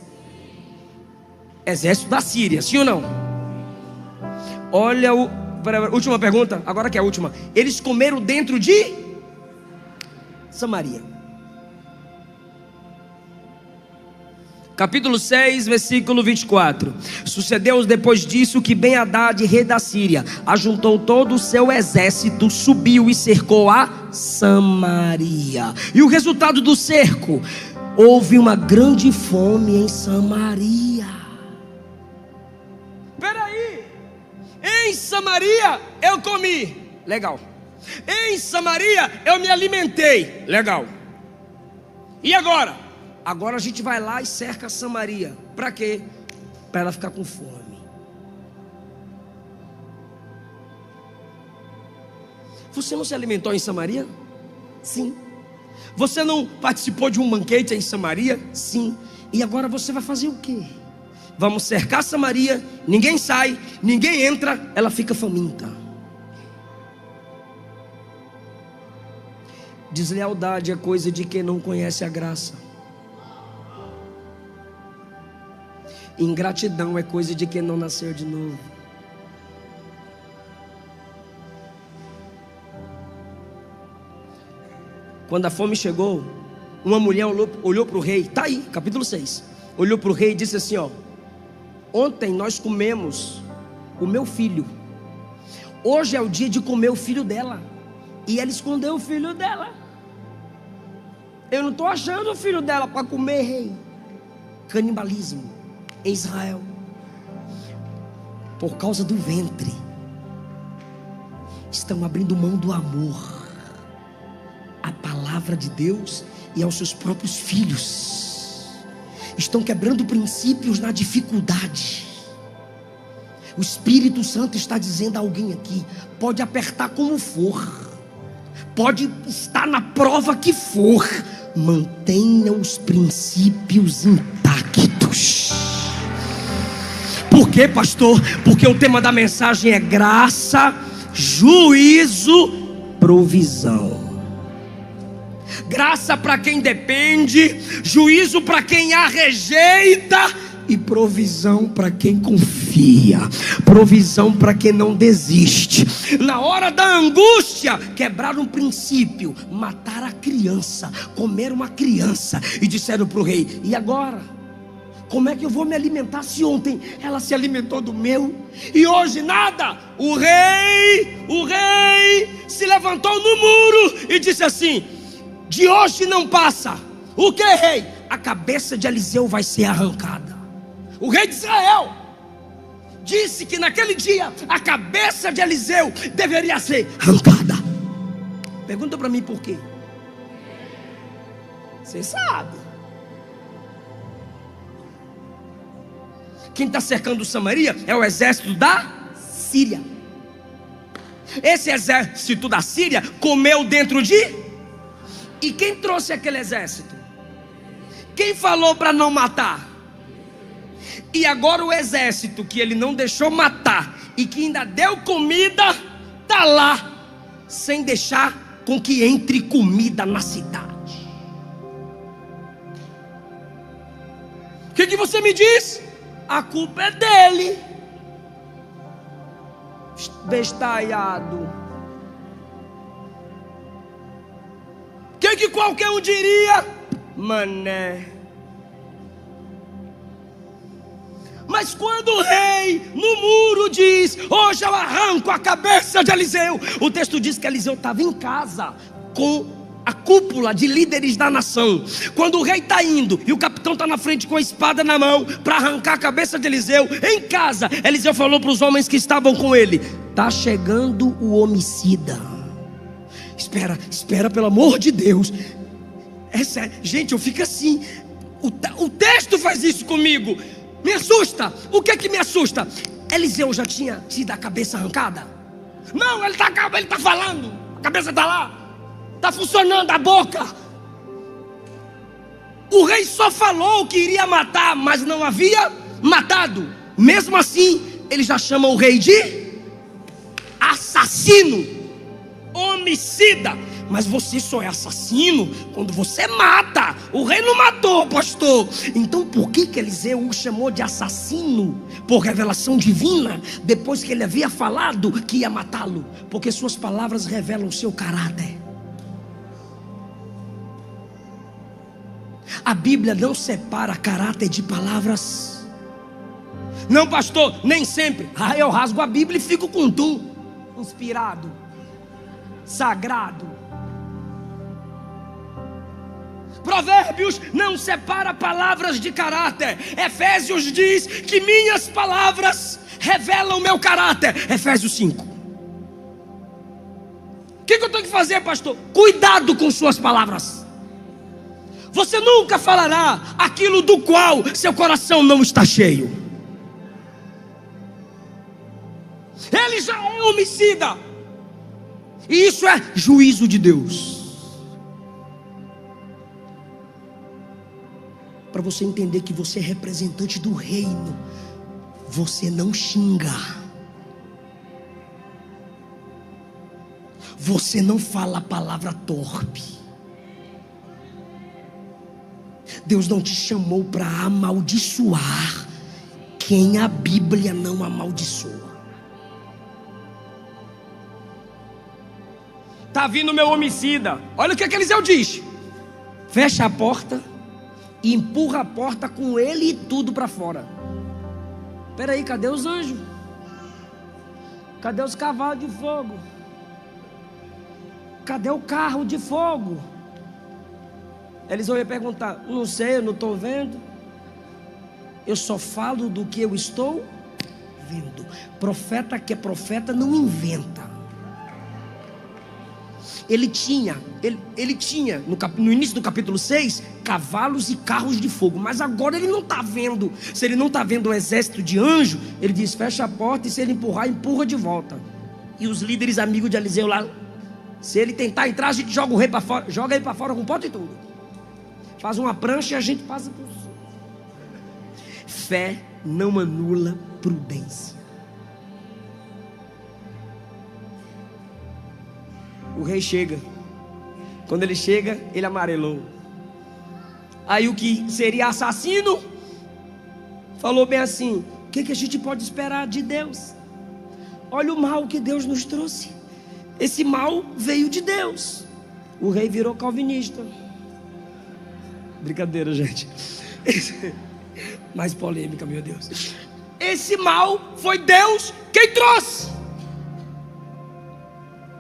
Exército da Síria, sim ou não? Olha última pergunta, agora que é a última. Eles comeram dentro de Samaria. Capítulo 6, versículo 24. Sucedeu depois disso que Ben-Hadad, rei da Síria, ajuntou todo o seu exército, subiu e cercou a Samaria. E o resultado do cerco? Houve uma grande fome em Samaria. Peraí, em Samaria eu comi, legal. Em Samaria eu me alimentei, legal. E agora? Agora a gente vai lá e cerca Samaria. Para quê? Para ela ficar com fome. Você não se alimentou em Samaria? Sim. Você não participou de um banquete em Samaria? Sim. E agora você vai fazer o quê? Vamos cercar Samaria, ninguém sai, ninguém entra, ela fica faminta. Deslealdade é coisa de quem não conhece a graça. Ingratidão é coisa de quem não nasceu de novo. Quando a fome chegou, uma mulher olhou para o rei. Está aí, capítulo 6. Olhou para o rei e disse assim: ó, ontem nós comemos o meu filho, hoje é o dia de comer o filho dela. E ela escondeu o filho dela. Eu não estou achando o filho dela para comer, rei. Canibalismo em Israel, por causa do ventre, estão abrindo mão do amor à palavra de Deus e aos seus próprios filhos. Estão quebrando princípios na dificuldade. O Espírito Santo está dizendo a alguém aqui: pode apertar como for, pode estar na prova que for, mantenha os princípios intactos. Por quê, pastor? Porque o tema da mensagem é graça, juízo, provisão. Graça para quem depende, juízo para quem a rejeita e provisão para quem confia, provisão para quem não desiste. Na hora da angústia, quebraram um princípio, mataram a criança, comeram uma criança e disseram para o rei: e agora? Como é que eu vou me alimentar se ontem ela se alimentou do meu e hoje nada? O rei levantou no muro e disse assim: de hoje não passa. O que, rei? A cabeça de Eliseu vai ser arrancada. O rei de Israel disse que naquele dia a cabeça de Eliseu deveria ser arrancada. Pergunta para mim por quê? Você sabe. Quem está cercando Samaria é o exército da Síria. Esse exército da Síria comeu dentro de... E quem trouxe aquele exército? Quem falou para não matar? E agora o exército que ele não deixou matar e que ainda deu comida, está lá, sem deixar com que entre comida na cidade. O que você me diz? A culpa é dele. Bestalhado. O que qualquer um diria? Mané. Mas quando o rei no muro diz: hoje eu arranco a cabeça de Eliseu, o texto diz que Eliseu estava em casa com a cúpula de líderes da nação. Quando o rei está indo e o capitão está na frente com a espada na mão para arrancar a cabeça de Eliseu, em casa, Eliseu falou para os homens que estavam com ele: está chegando o homicida. Espera, pelo amor de Deus. É sério, gente, eu fico assim. O texto faz isso comigo. Me assusta. O que me assusta? Eliseu já tinha tido a cabeça arrancada? Não, ele está falando. A cabeça está lá. Está funcionando a boca. O rei só falou que iria matar, mas não havia matado. Mesmo assim, ele já chama o rei de assassino, homicida. Mas você só é assassino quando você mata. O rei não matou, pastor. Então por que Eliseu o chamou de assassino? Por revelação divina, depois que ele havia falado que ia matá-lo. Porque suas palavras revelam o seu caráter. A Bíblia não separa caráter de palavras. Não, pastor, nem sempre. Eu rasgo a Bíblia e fico com tu. Inspirado, sagrado. Provérbios não separa palavras de caráter. Efésios diz que minhas palavras revelam meu caráter. Efésios 5. O que eu tenho que fazer, pastor? Cuidado com suas palavras. Você nunca falará aquilo do qual seu coração não está cheio. Ele já é homicida. E isso é juízo de Deus. Para você entender que você é representante do reino, você não xinga. Você não fala a palavra torpe. Deus não te chamou para amaldiçoar quem a Bíblia não amaldiçoa. Está vindo meu homicida. Olha o que Eliseu diz: fecha a porta e empurra a porta com ele e tudo para fora. Espera aí, cadê os anjos? Cadê os cavalos de fogo? Cadê o carro de fogo? Eliseu ia perguntar: não sei, eu não estou vendo. Eu só falo do que eu estou vendo. Profeta que é profeta não inventa. Ele tinha no início do capítulo 6, cavalos e carros de fogo. Mas agora ele não está vendo. Se ele não está vendo um exército de anjo, ele diz: fecha a porta, e se ele empurrar, empurra de volta. E os líderes amigos de Eliseu lá, se ele tentar entrar, a gente joga o rei para fora. Joga ele para fora com porta e tudo. Faz uma prancha e a gente passa por cima. Fé não anula prudência. O rei chega. Quando ele chega, ele amarelou. Aí o que seria assassino falou bem assim: o que a gente pode esperar de Deus? Olha o mal que Deus nos trouxe. Esse mal veio de Deus. O rei virou calvinista. Brincadeira, gente. Mais polêmica, meu Deus. Esse mal foi Deus quem trouxe.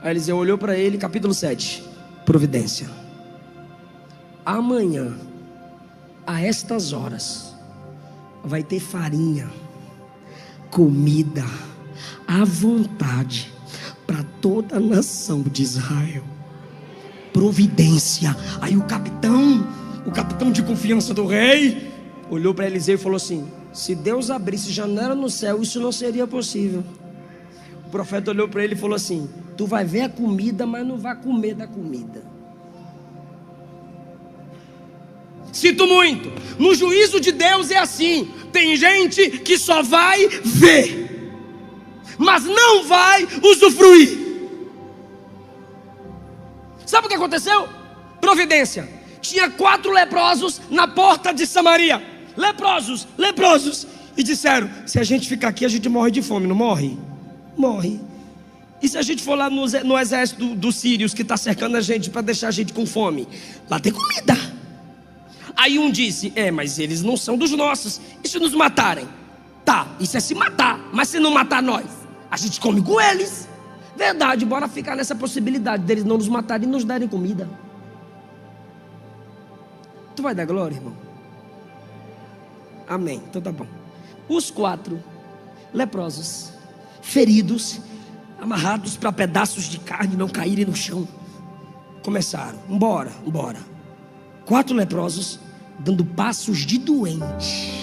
Aí Eliseu olhou para ele, capítulo 7. Providência. Amanhã, a estas horas, vai ter farinha, comida, à vontade, para toda a nação de Israel. Providência. Aí o capitão de confiança do rei, olhou para Eliseu e falou assim: se Deus abrisse janela no céu, isso não seria possível. O profeta olhou para ele e falou assim: tu vai ver a comida, mas não vai comer da comida. Sinto muito, no juízo de Deus é assim. Tem gente que só vai ver, mas não vai usufruir. Sabe o que aconteceu? Providência. Tinha 4 leprosos na porta de Samaria. Leprosos. E disseram: se a gente ficar aqui, a gente morre de fome. Não morre? Morre. E se a gente for lá no exército dos sírios, que está cercando a gente para deixar a gente com fome? Lá tem comida. Aí um disse: mas eles não são dos nossos. E se nos matarem? Tá, isso é se matar. Mas se não matar nós, a gente come com eles. Verdade, bora ficar nessa possibilidade deles não nos matarem e nos darem comida. Tu vai dar glória, irmão? Amém, então tá bom. Os 4 leprosos, feridos, amarrados para pedaços de carne não caírem no chão, começaram: embora. 4 leprosos dando passos de doente.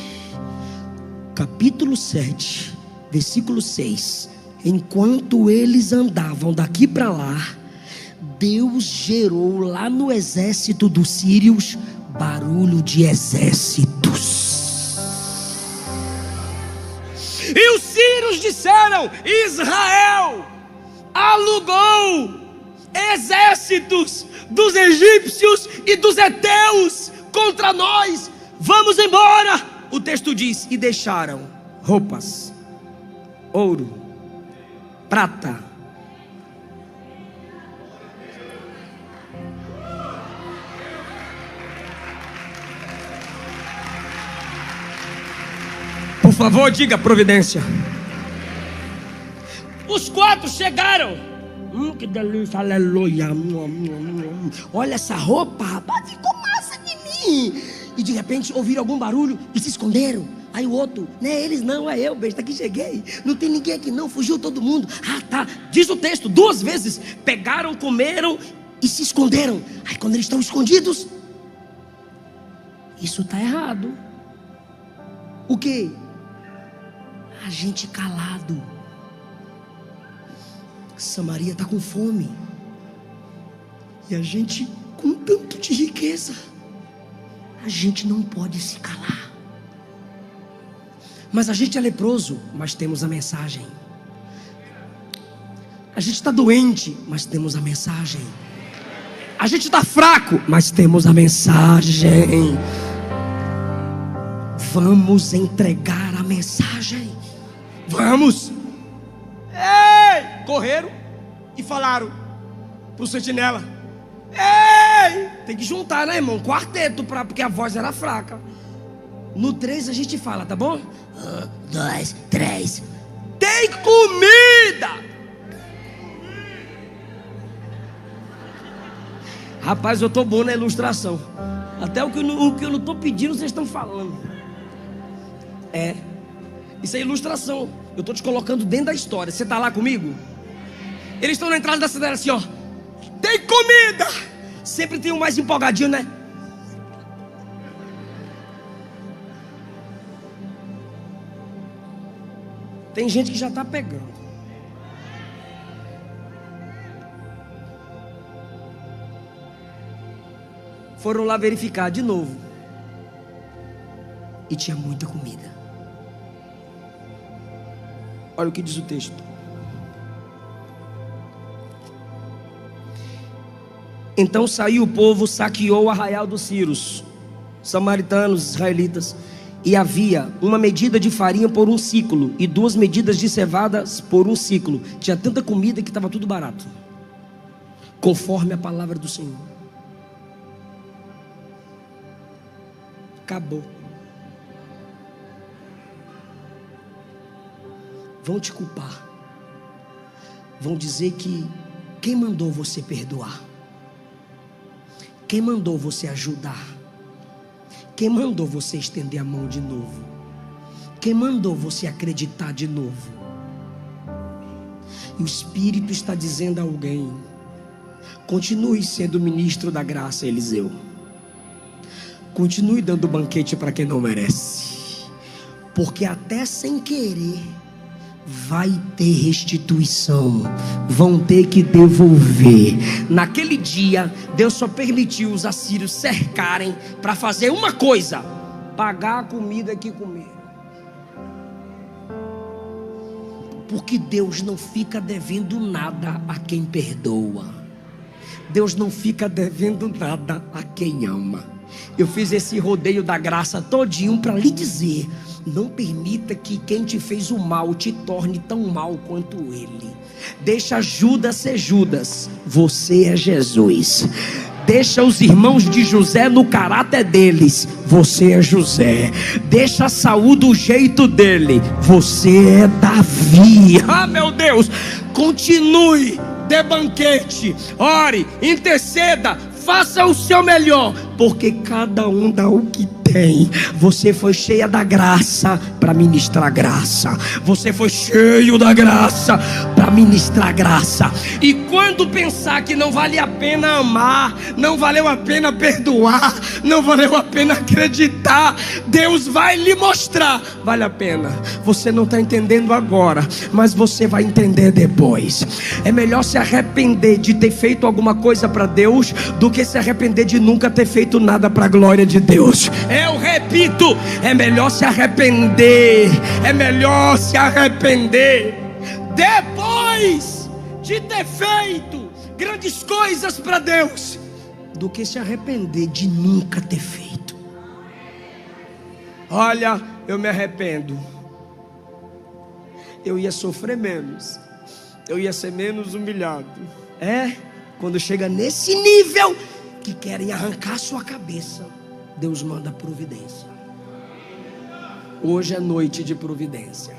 Capítulo 7, versículo 6. Enquanto eles andavam daqui para lá, Deus gerou lá no exército dos sírios barulho de exércitos. E os sírios disseram: Israel alugou exércitos dos egípcios e dos heteus contra nós, vamos embora. O texto diz: e deixaram roupas, ouro, prata, por favor, diga providência. Os 4 chegaram. Que delícia, aleluia. Olha essa roupa, rapaz, ficou massa de mim. E de repente ouviram algum barulho e se esconderam. Aí o outro: não é eles não, é eu, besta, que cheguei. Não tem ninguém aqui não, fugiu todo mundo. Ah, tá, diz o texto, 2 vezes. Pegaram, comeram e se esconderam. Aí quando eles estão escondidos, isso está errado. O que? A gente calado. Samaria está com fome. E a gente com tanto de riqueza. A gente não pode se calar. Mas a gente é leproso, mas temos a mensagem. A gente está doente, mas temos a mensagem. A gente está fraco, mas temos a mensagem. Vamos entregar a mensagem. Vamos. Ei! Correram e falaram para o sentinela: ei! Tem que juntar, né, irmão? Quarteto, porque a voz era fraca. No 3 a gente fala, tá bom? 1, 2, 3. Tem comida! Rapaz, eu tô bom na ilustração. Até o que eu não tô pedindo, vocês estão falando. Isso é ilustração. Eu tô te colocando dentro da história. Você tá lá comigo? Eles estão na entrada da cidade assim, ó: tem comida! Sempre tem um mais empolgadinho, né? Tem gente que já está pegando. Foram lá verificar de novo. E tinha muita comida. Olha o que diz o texto. Então saiu o povo, saqueou o arraial dos sírios, samaritanos, israelitas. E havia uma medida de farinha por 1 ciclo e 2 medidas de cevadas por 1 ciclo. Tinha tanta comida que estava tudo barato, conforme a palavra do Senhor. Acabou. Vão te culpar. Vão dizer que Quem mandou você perdoar? Quem mandou você ajudar? Quem mandou você estender a mão de novo? Quem mandou você acreditar de novo? E o Espírito está dizendo a alguém: continue sendo ministro da graça, Eliseu. Continue dando banquete para quem não merece, porque até sem querer vai ter restituição, vão ter que devolver. Naquele dia, Deus só permitiu os assírios cercarem para fazer uma coisa: pagar a comida que comeram. Porque Deus não fica devendo nada a quem perdoa. Deus não fica devendo nada a quem ama. Eu fiz esse rodeio da graça todinho para lhe dizer: não permita que quem te fez o mal te torne tão mal quanto ele. Deixa Judas ser Judas, você é Jesus. Deixa os irmãos de José no caráter deles, você é José. Deixa Saul do jeito dele, você é Davi. Ah, meu Deus, continue, dê banquete, ore, interceda, faça o seu melhor, porque cada um dá o que tem. Você foi cheia da graça para ministrar graça. Você foi cheio da graça para ministrar graça. E quando pensar que não vale a pena amar, não valeu a pena perdoar, não valeu a pena acreditar, Deus vai lhe mostrar: vale a pena. Você não está entendendo agora, mas você vai entender depois. É melhor se arrepender de ter feito alguma coisa para Deus do que se arrepender de nunca ter feito nada para a glória de Deus. Eu repito, é melhor se arrepender, é melhor se arrepender depois de ter feito grandes coisas para Deus, do que se arrepender de nunca ter feito. Olha, eu me arrependo. Eu ia sofrer menos, eu ia ser menos humilhado. Quando chega nesse nível que querem arrancar sua cabeça, Deus manda providência. Hoje é noite de providência.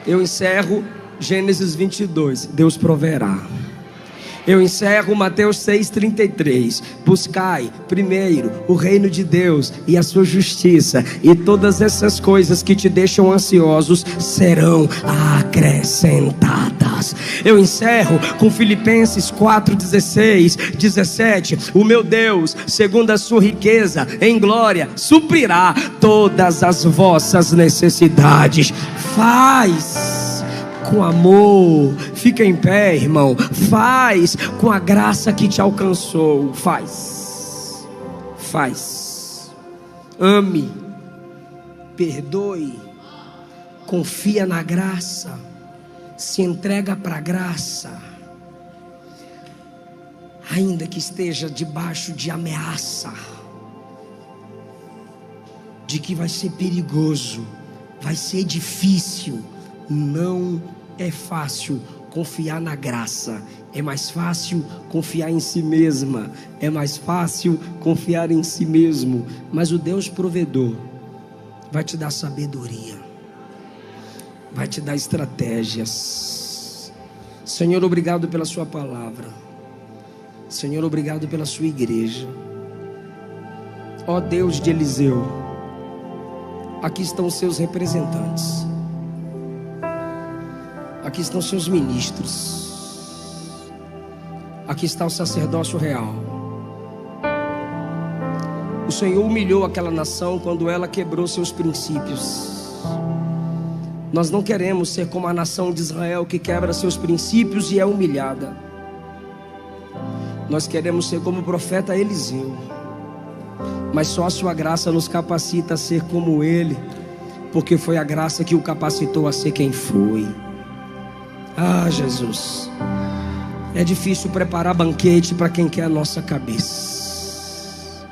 Eu encerro Gênesis 22, Deus proverá. Eu encerro Mateus 6,33. Buscai primeiro o reino de Deus e a sua justiça, e todas essas coisas que te deixam ansiosos serão acrescentadas. Eu encerro com Filipenses 4:16, 17. O meu Deus, segundo a sua riqueza em glória, suprirá todas as vossas necessidades. Faz com amor, fica em pé, irmão. Faz com a graça que te alcançou. Faz. Ame, perdoe, confia na graça, se entrega para a graça, ainda que esteja debaixo de ameaça, de que vai ser perigoso, vai ser difícil. Não é fácil confiar na graça. É mais fácil confiar em si mesma. É mais fácil confiar em si mesmo. Mas o Deus provedor vai te dar sabedoria, vai te dar estratégias. Senhor, obrigado pela sua palavra. Senhor, obrigado pela sua igreja. Ó Deus de Eliseu, aqui estão os seus representantes. Aqui estão seus ministros. Aqui está o sacerdócio real. O Senhor humilhou aquela nação quando ela quebrou seus princípios. Nós não queremos ser como a nação de Israel, que quebra seus princípios e é humilhada. Nós queremos ser como o profeta Eliseu. Mas só a sua graça nos capacita a ser como ele, porque foi a graça que o capacitou a ser quem foi. Ah, Jesus, é difícil preparar banquete para quem quer a nossa cabeça.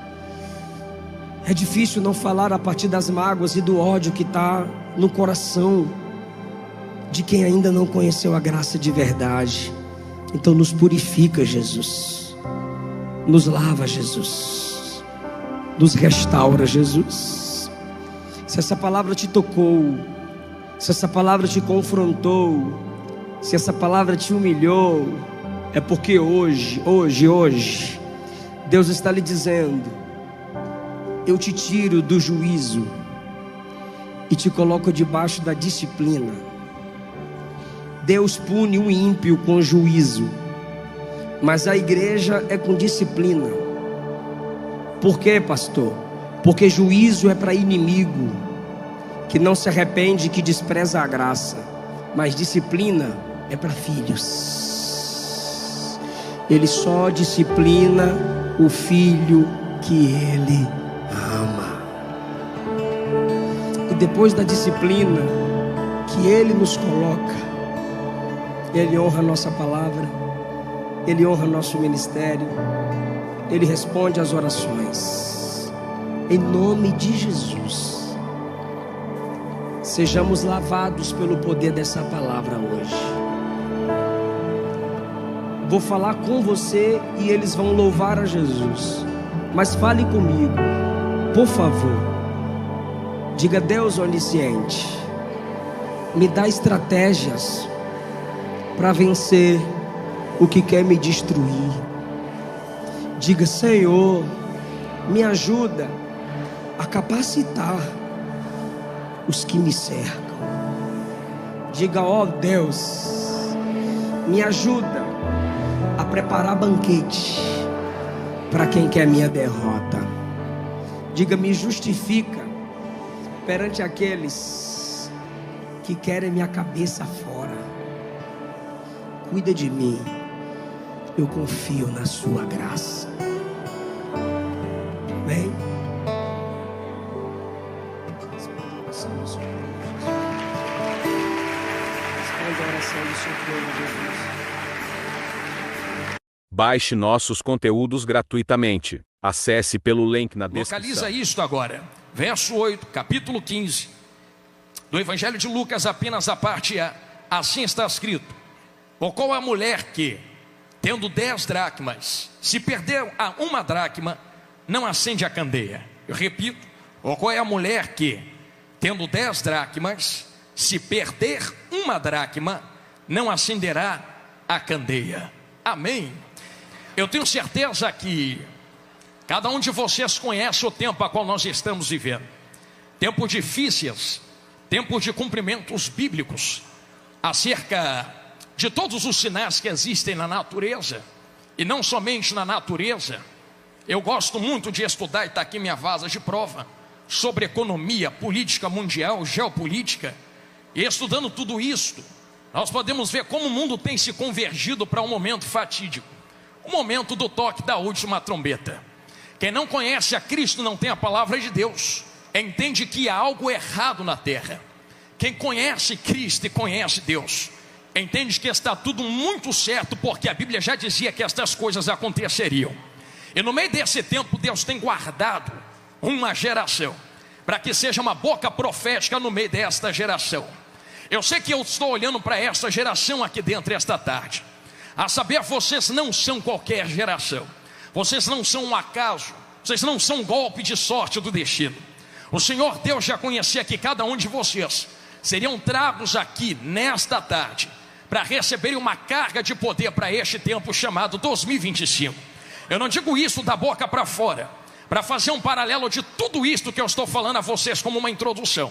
É difícil não falar a partir das mágoas e do ódio que está no coração de quem ainda não conheceu a graça de verdade. Então nos purifica, Jesus. Nos lava, Jesus. Nos restaura, Jesus. Se essa palavra te tocou, se essa palavra te confrontou, se essa palavra te humilhou, É porque hoje, Deus está lhe dizendo: eu te tiro do juízo e te coloco debaixo da disciplina. Deus pune o ímpio com juízo, mas a igreja é com disciplina. Por quê, pastor? Porque juízo é para inimigo que não se arrepende, que despreza a graça, mas disciplina é para filhos. Ele só disciplina o filho que ele ama. E depois da disciplina que ele nos coloca, ele honra a nossa palavra, ele honra nosso ministério, ele responde às orações. Em nome de Jesus, sejamos lavados pelo poder dessa palavra hoje. Vou falar com você e eles vão louvar a Jesus, mas fale comigo, por favor. Diga: Deus onisciente, me dá estratégias para vencer o que quer me destruir. Diga: Senhor, me ajuda a capacitar os que me cercam. Diga: ó Deus, me ajuda a preparar banquete para quem quer minha derrota. Diga: me justifica perante aqueles que querem minha cabeça fora. Cuida de mim, eu confio na sua graça. Amém? Responde a oração do Senhor. Responde a oração do Senhor, Jesus. Baixe nossos conteúdos gratuitamente. Acesse pelo link na descrição. Localiza isto agora. Verso 8, capítulo 15 do Evangelho de Lucas, apenas a parte A. Assim está escrito: ou qual a mulher que, tendo 10 dracmas, se perder a 1 dracma, não acende a candeia? Eu repito: ou qual é a mulher que, tendo 10 dracmas, se perder 1 dracma, não acenderá a candeia? Amém. Eu tenho certeza que cada um de vocês conhece o tempo a qual nós estamos vivendo. Tempos difíceis, tempos de cumprimentos bíblicos acerca de todos os sinais que existem na natureza, e não somente na natureza. Eu gosto muito de estudar, e está aqui minha vaza de prova, sobre economia, política mundial, geopolítica. E estudando tudo isso, nós podemos ver como o mundo tem se convergido para um momento fatídico, o momento do toque da última trombeta. Quem não conhece a Cristo, não tem a palavra de Deus, entende que há algo errado na terra. Quem conhece Cristo e conhece Deus, entende que está tudo muito certo, porque a Bíblia já dizia que estas coisas aconteceriam. E no meio desse tempo, Deus tem guardado uma geração, para que seja uma boca profética no meio desta geração. Eu sei que eu estou olhando para esta geração aqui dentro esta tarde, a saber, vocês não são qualquer geração, vocês não são um acaso, vocês não são um golpe de sorte do destino. O Senhor Deus já conhecia que cada um de vocês seriam tragos aqui nesta tarde para receberem uma carga de poder para este tempo chamado 2025. Eu não digo isso da boca para fora, para fazer um paralelo de tudo isto que eu estou falando a vocês como uma introdução.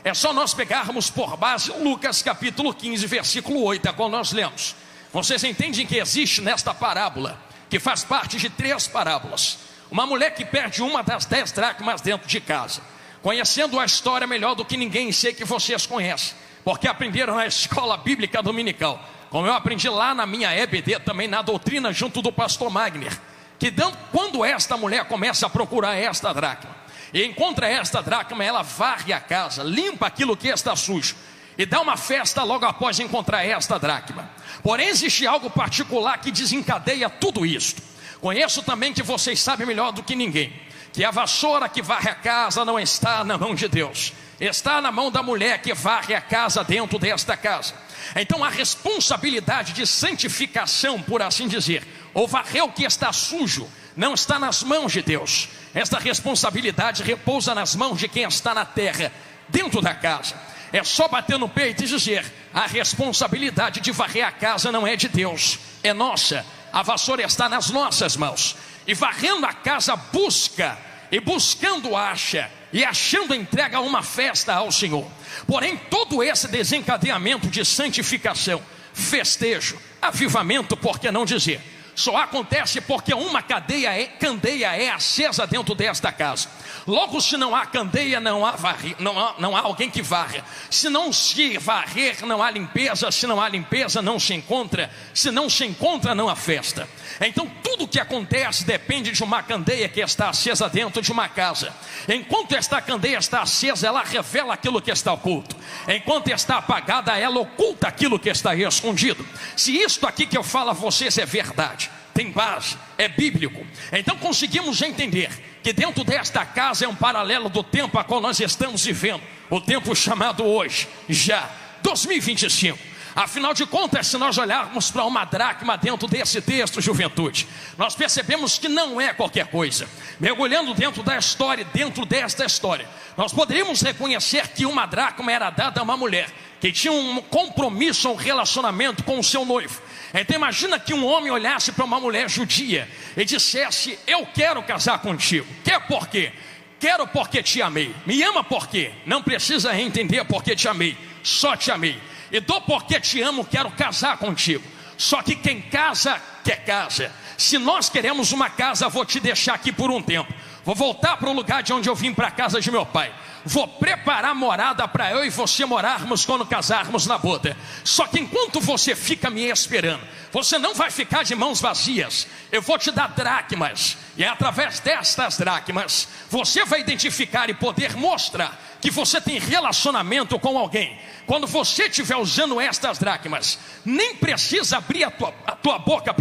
É só nós pegarmos por base Lucas capítulo 15, versículo 8, a qual nós lemos. Vocês entendem que existe nesta parábola, que faz parte de 3 parábolas, uma mulher que perde uma das 10 dracmas dentro de casa. Conhecendo a história melhor do que ninguém, sei que vocês conhecem, porque aprenderam na escola bíblica dominical, como eu aprendi lá na minha EBD, também na doutrina junto do pastor Magner, que quando esta mulher começa a procurar esta dracma, e encontra esta dracma, ela varre a casa, limpa aquilo que está sujo, e dá uma festa logo após encontrar esta dracma. Porém existe algo particular que desencadeia tudo isto. Conheço também, que vocês sabem melhor do que ninguém, que a vassoura que varre a casa não está na mão de Deus, está na mão da mulher que varre a casa dentro desta casa. Então a responsabilidade de santificação, por assim dizer, ou varrer o que está sujo, não está nas mãos de Deus. Esta responsabilidade repousa nas mãos de quem está na terra, dentro da casa. é só bater no peito e dizer: a responsabilidade de varrer a casa não é de Deus, é nossa. A vassoura está nas nossas mãos. E varrendo a casa busca, e buscando acha, e achando entrega uma festa ao Senhor. Porém, todo esse desencadeamento de santificação, festejo, avivamento, por que não dizer, só acontece porque uma candeia é acesa dentro desta casa. Logo, se não há candeia, não há alguém que varre. Se não se varrer, não há limpeza. Se não há limpeza, não se encontra. Se não se encontra, não há festa. Então tudo que acontece depende de uma candeia que está acesa dentro de uma casa. Enquanto esta candeia está acesa, ela revela aquilo que está oculto. Enquanto está apagada, ela oculta aquilo que está escondido. Se isto aqui que eu falo a vocês é verdade, tem base, é bíblico, então conseguimos entender que dentro desta casa é um paralelo do tempo a qual nós estamos vivendo, o tempo chamado hoje, já 2025. Afinal de contas, se nós olharmos para uma dracma dentro desse texto, juventude, nós percebemos que não é qualquer coisa. Mergulhando dentro da história, dentro desta história, nós poderíamos reconhecer que uma dracma era dada a uma mulher que tinha um compromisso, um relacionamento com o seu noivo. Então imagina que um homem olhasse para uma mulher judia e dissesse: eu quero casar contigo. Quer por quê? Quero porque te amei. Me ama por quê? Não precisa entender porque te amei, só te amei. E do porque te amo, quero casar contigo. Só que quem casa, quer casa. Se nós queremos uma casa, vou te deixar aqui por um tempo. Vou voltar para o lugar de onde eu vim, para a casa de meu pai. Vou preparar morada para eu e você morarmos quando casarmos na boda. Só que enquanto você fica me esperando, você não vai ficar de mãos vazias. Eu vou te dar dracmas. E através destas dracmas, você vai identificar e poder mostrar que você tem relacionamento com alguém. Quando você estiver usando estas dracmas, nem precisa abrir a tua boca,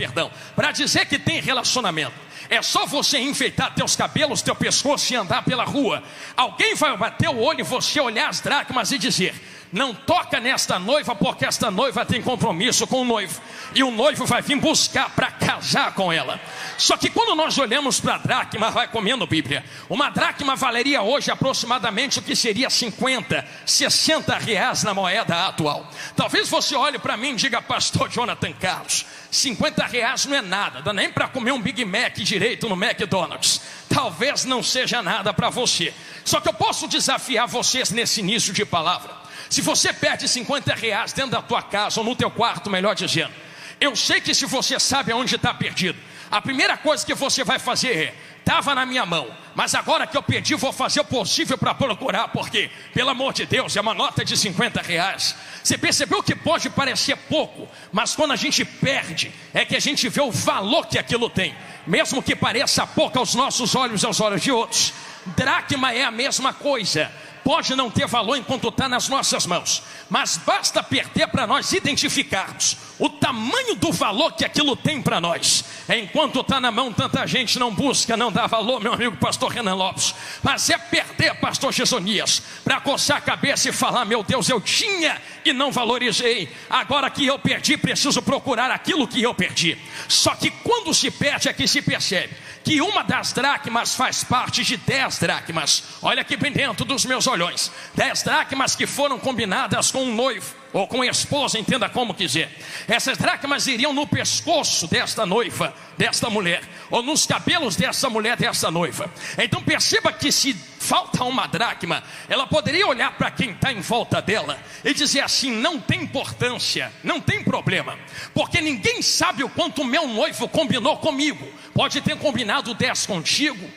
para dizer que tem relacionamento. É só você enfeitar teus cabelos, teu pescoço e andar pela rua. Alguém vai bater o olho e você olhar as dracmas e dizer: não toca nesta noiva, porque esta noiva tem compromisso com o noivo. E o noivo vai vir buscar para casar com ela. Só que quando nós olhamos para a dracma, vai comendo Bíblia. Uma dracma valeria hoje aproximadamente o que seria 50, 60 reais na moeda atual. Talvez você olhe para mim e diga: pastor Jonathan Carlos, 50 reais não é nada, dá nem para comer um Big Mac direito no McDonald's. Talvez não seja nada para você. Só que eu posso desafiar vocês nesse início de palavra. Se você perde 50 reais dentro da tua casa, ou no teu quarto, melhor dizendo, eu sei que se você sabe aonde está perdido, a primeira coisa que você vai fazer é: estava na minha mão, mas agora que eu perdi, vou fazer o possível para procurar, porque, pelo amor de Deus, é uma nota de 50 reais. Você percebeu que pode parecer pouco, mas quando a gente perde, é que a gente vê o valor que aquilo tem, mesmo que pareça pouco aos nossos olhos e aos olhos de outros. Dracma é a mesma coisa. Pode não ter valor enquanto está nas nossas mãos, mas basta perder para nós identificarmos o tamanho do valor que aquilo tem para nós. Enquanto está na mão, tanta gente não busca, não dá valor, meu amigo pastor Renan Lopes. Mas é perder, pastor Gesonias, para coçar a cabeça e falar: meu Deus, eu tinha e não valorizei. Agora que eu perdi, preciso procurar aquilo que eu perdi. Só que quando se perde é que se percebe que uma das dracmas faz parte de 10 dracmas. Olha aqui bem dentro dos meus olhões: 10 dracmas que foram combinadas com um noivo, ou com a esposa, entenda como quiser. Essas dracmas iriam no pescoço desta noiva, desta mulher, ou nos cabelos dessa mulher, dessa noiva. Então perceba que se falta uma dracma, ela poderia olhar para quem está em volta dela e dizer assim: não tem importância, não tem problema, porque ninguém sabe o quanto o meu noivo combinou comigo. Pode ter combinado 10 contigo,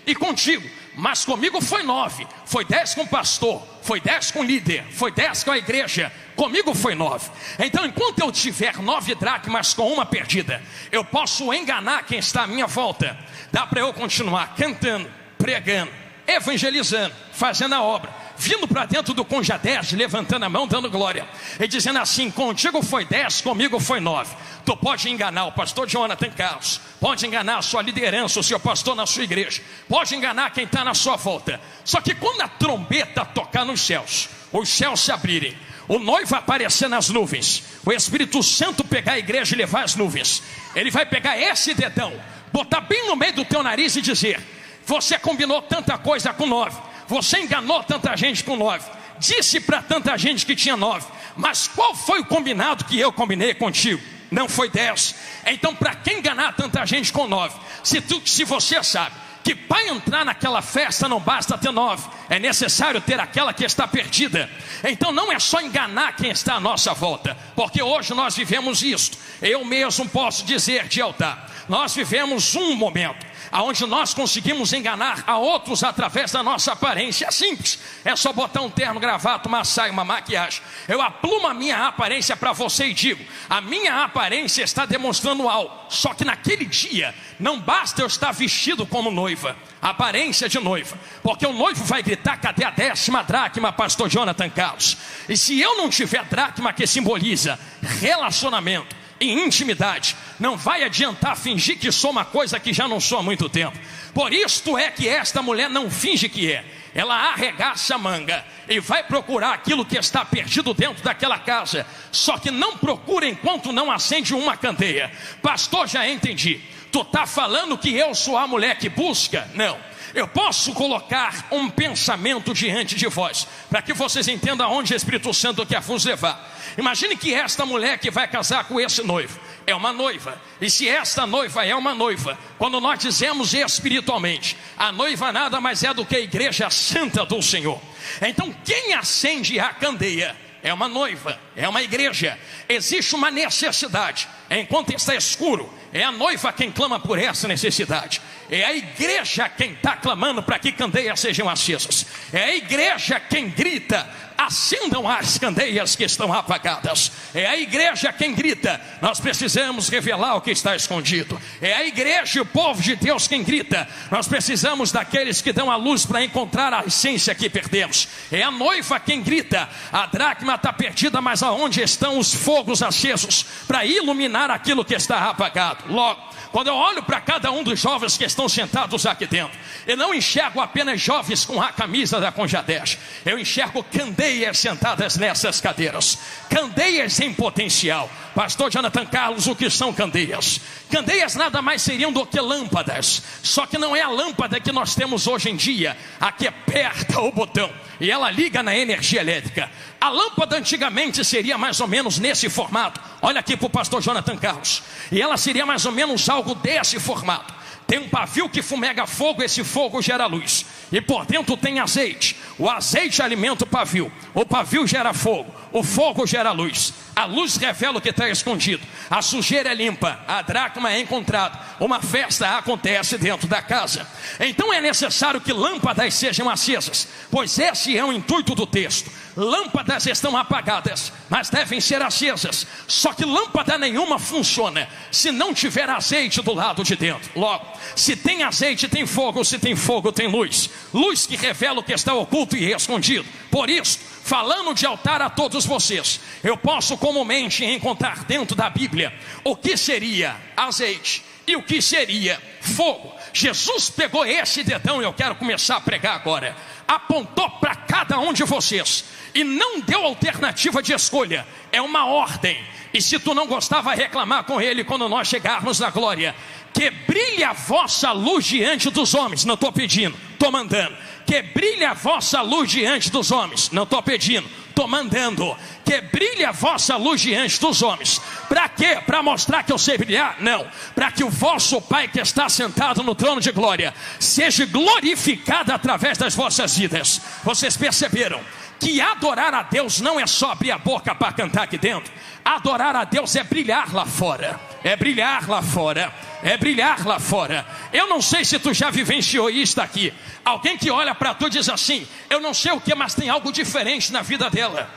e contigo, mas comigo foi 9, foi 10 com o pastor, foi 10 com o líder, foi 10 com a igreja, comigo foi 9. Então enquanto eu tiver 9 dracmas com uma perdida, eu posso enganar quem está à minha volta. Dá para eu continuar cantando, pregando, evangelizando, fazendo a obra, vindo para dentro do Conja 10, levantando a mão, dando glória, e dizendo assim: contigo foi 10, comigo foi 9. Tu pode enganar o pastor Jonathan Carlos, pode enganar a sua liderança, o seu pastor na sua igreja, pode enganar quem está na sua volta. Só que quando a trombeta tocar nos céus, os céus se abrirem, o noivo aparecer nas nuvens, o Espírito Santo pegar a igreja e levar as nuvens, ele vai pegar esse dedão, botar bem no meio do teu nariz e dizer: você combinou tanta coisa com 9, Você enganou tanta gente com 9, disse para tanta gente que tinha 9, mas qual foi o combinado que eu combinei contigo? Não foi 10. Então, para que enganar tanta gente com 9? Se você sabe que para entrar naquela festa não basta ter 9, é necessário ter aquela que está perdida. Então não é só enganar quem está à nossa volta, porque hoje nós vivemos isto. Eu mesmo posso dizer de altar, nós vivemos um momento onde nós conseguimos enganar a outros através da nossa aparência. É simples, é só botar um terno, gravata, uma saia, uma maquiagem. Eu aplumo a minha aparência para você e digo, a minha aparência está demonstrando algo. Só que naquele dia, não basta eu estar vestido como noiva, aparência de noiva, porque o noivo vai gritar, cadê a 10ª dracma, pastor Jonathan Carlos? E se eu não tiver dracma, que simboliza relacionamento e intimidade, não vai adiantar fingir que sou uma coisa que já não sou há muito tempo. Por isto é que esta mulher não finge que é, ela arregaça a manga e vai procurar aquilo que está perdido dentro daquela casa. Só que não procura enquanto não acende uma candeia. Pastor, já entendi, tu está falando que eu sou a mulher que busca? Não, eu posso colocar um pensamento diante de vós, para que vocês entendam aonde o Espírito Santo quer vos levar. Imagine que esta mulher que vai casar com esse noivo é uma noiva. E se esta noiva é uma noiva, quando nós dizemos espiritualmente, a noiva nada mais é do que a igreja santa do Senhor. Então quem acende a candeia é uma noiva, é uma igreja. Existe uma necessidade, enquanto está escuro, é a noiva quem clama por essa necessidade. É a igreja quem está clamando para que candeias sejam acesas. É a igreja quem grita, acendam as candeias que estão apagadas. É a igreja quem grita, nós precisamos revelar o que está escondido. É a igreja e o povo de Deus quem grita, nós precisamos daqueles que dão a luz para encontrar a essência que perdemos. É a noiva quem grita, a dracma está perdida, mas aonde estão os fogos acesos para iluminar aquilo que está apagado? Logo, quando eu olho para cada um dos jovens que estão sentados aqui dentro, eu não enxergo apenas jovens com a camisa da Conjadez, eu enxergo candeias sentadas nessas cadeiras, candeias em potencial. Pastor Jonathan Carlos, o que são candeias? Candeias nada mais seriam do que lâmpadas, só que não é a lâmpada que nós temos hoje em dia, a que aperta o botão e ela liga na energia elétrica. A lâmpada antigamente seria mais ou menos nesse formato. Olha aqui para o pastor Jonathan Carlos, e ela seria mais ou menos algo desse formato. Tem um pavio que fumega fogo, esse fogo gera luz, e por dentro tem azeite. O azeite alimenta o pavio gera fogo, o fogo gera luz. A luz revela o que está escondido, a sujeira é limpa, a dracma é encontrada, uma festa acontece dentro da casa. Então é necessário que lâmpadas sejam acesas, pois esse é o intuito do texto. Lâmpadas estão apagadas, mas devem ser acesas. Só que lâmpada nenhuma funciona se não tiver azeite do lado de dentro. Logo, se tem azeite tem fogo, se tem fogo tem luz. Luz que revela o que está oculto e escondido. Por isso, falando de altar a todos vocês, eu posso comumente encontrar dentro da Bíblia o que seria azeite e o que seria fogo. Jesus pegou esse dedão, e eu quero começar a pregar agora, apontou para cada um de vocês e não deu alternativa de escolha, é uma ordem. E se tu não gostar, vai reclamar com ele quando nós chegarmos na glória. Que brilhe a vossa luz diante dos homens. Não estou pedindo, estou mandando. Que brilhe a vossa luz diante dos homens. Não estou pedindo, estou mandando. Que brilhe a vossa luz diante dos homens. Para quê? Para mostrar que eu sei brilhar? Não. Para que o vosso Pai que está sentado no trono de glória seja glorificado através das vossas vidas. Vocês perceberam que adorar a Deus não é só abrir a boca para cantar aqui dentro. Adorar a Deus é brilhar lá fora. É brilhar lá fora. É brilhar lá fora. Eu não sei se tu já vivenciou isso aqui. Alguém que olha para tu e diz assim: eu não sei o que, mas tem algo diferente na vida dela.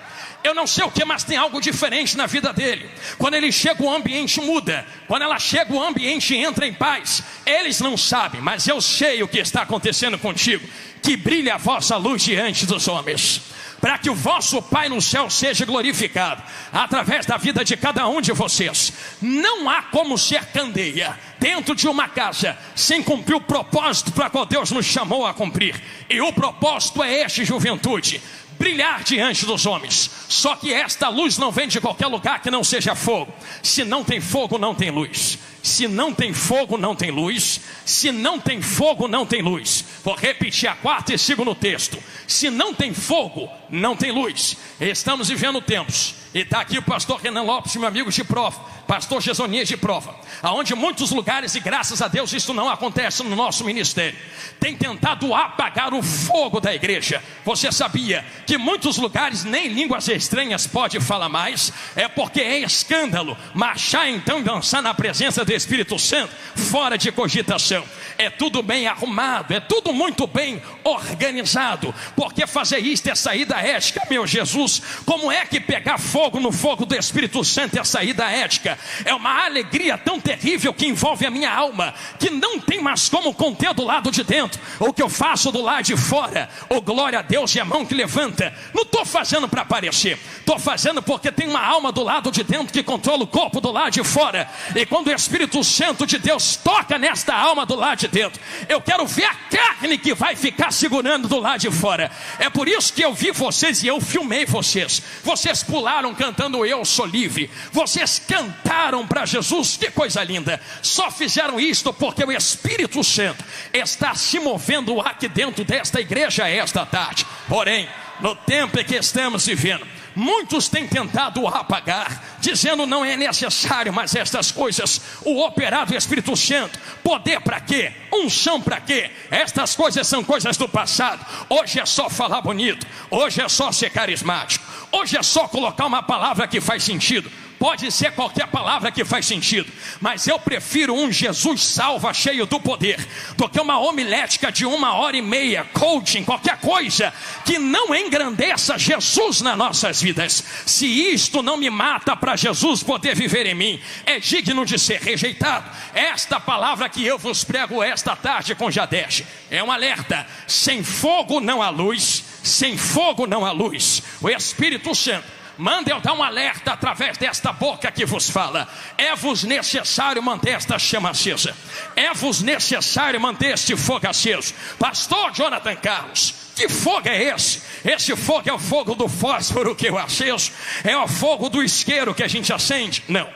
Eu não sei o que, mas tem algo diferente na vida dele. Quando ele chega, o ambiente muda. Quando ela chega, o ambiente entra em paz. Eles não sabem, mas eu sei o que está acontecendo contigo. Que brilhe a vossa luz diante dos homens, para que o vosso Pai no céu seja glorificado através da vida de cada um de vocês. Não há como ser candeia dentro de uma casa sem cumprir o propósito para qual Deus nos chamou a cumprir. E o propósito é este, juventude: brilhar diante dos homens. Só que esta luz não vem de qualquer lugar que não seja fogo. Se não tem fogo, não tem luz. Se não tem fogo, não tem luz. Se não tem fogo, não tem luz. Vou repetir a quarta e sigo no texto. Se não tem fogo, não tem luz. Estamos vivendo tempos, e está aqui o pastor Renan Lopes, meu amigo de prova, pastor Gesonias de prova, aonde muitos lugares, e graças a Deus isso não acontece no nosso ministério, tem tentado apagar o fogo da igreja. Você sabia que muitos lugares nem línguas estranhas pode falar mais? É porque é escândalo marchar então e dançar na presença do Espírito Santo, fora de cogitação. É tudo bem arrumado, é tudo muito bem organizado, porque fazer isto é saída ética, meu Jesus. Como é que pegar fogo no fogo do Espírito Santo é saída ética? É uma alegria tão terrível que envolve a minha alma, que não tem mais como conter do lado de dentro o que eu faço do lado de fora. Oh, glória a Deus, e a mão que levanta. Não estou fazendo para aparecer, estou fazendo porque tem uma alma do lado de dentro que controla o corpo do lado de fora. E quando o Espírito Santo de Deus toca nesta alma do lado de dentro, eu quero ver a carne que vai ficar segurando do lado de fora. É por isso que eu vi vocês e eu filmei vocês. Vocês pularam cantando Eu Sou Livre. Vocês cantaram para Jesus, que coisa linda. Só fizeram isto porque o Espírito Santo está se movendo aqui dentro desta igreja esta tarde. Porém, no tempo em que estamos vivendo, muitos têm tentado apagar, dizendo não é necessário mais estas coisas. O operar do Espírito Santo, poder para quê? Unção para quê? Estas coisas são coisas do passado. Hoje é só falar bonito, hoje é só ser carismático, hoje é só colocar uma palavra que faz sentido. Pode ser qualquer palavra que faz sentido, mas eu prefiro um Jesus salva cheio do poder do que uma homilética de 1h30, coaching, qualquer coisa que não engrandeça Jesus nas nossas vidas. Se isto não me mata para Jesus poder viver em mim, é digno de ser rejeitado. Esta palavra que eu vos prego esta tarde com Jadege é um alerta. Sem fogo não há luz, sem fogo não há luz. O Espírito Santo manda eu dar um alerta através desta boca que vos fala. É-vos necessário manter esta chama acesa, é-vos necessário manter este fogo aceso. Pastor Jonathan Carlos, que fogo é esse? Esse fogo é o fogo do fósforo que eu aceso? É o fogo do isqueiro que a gente acende? Não.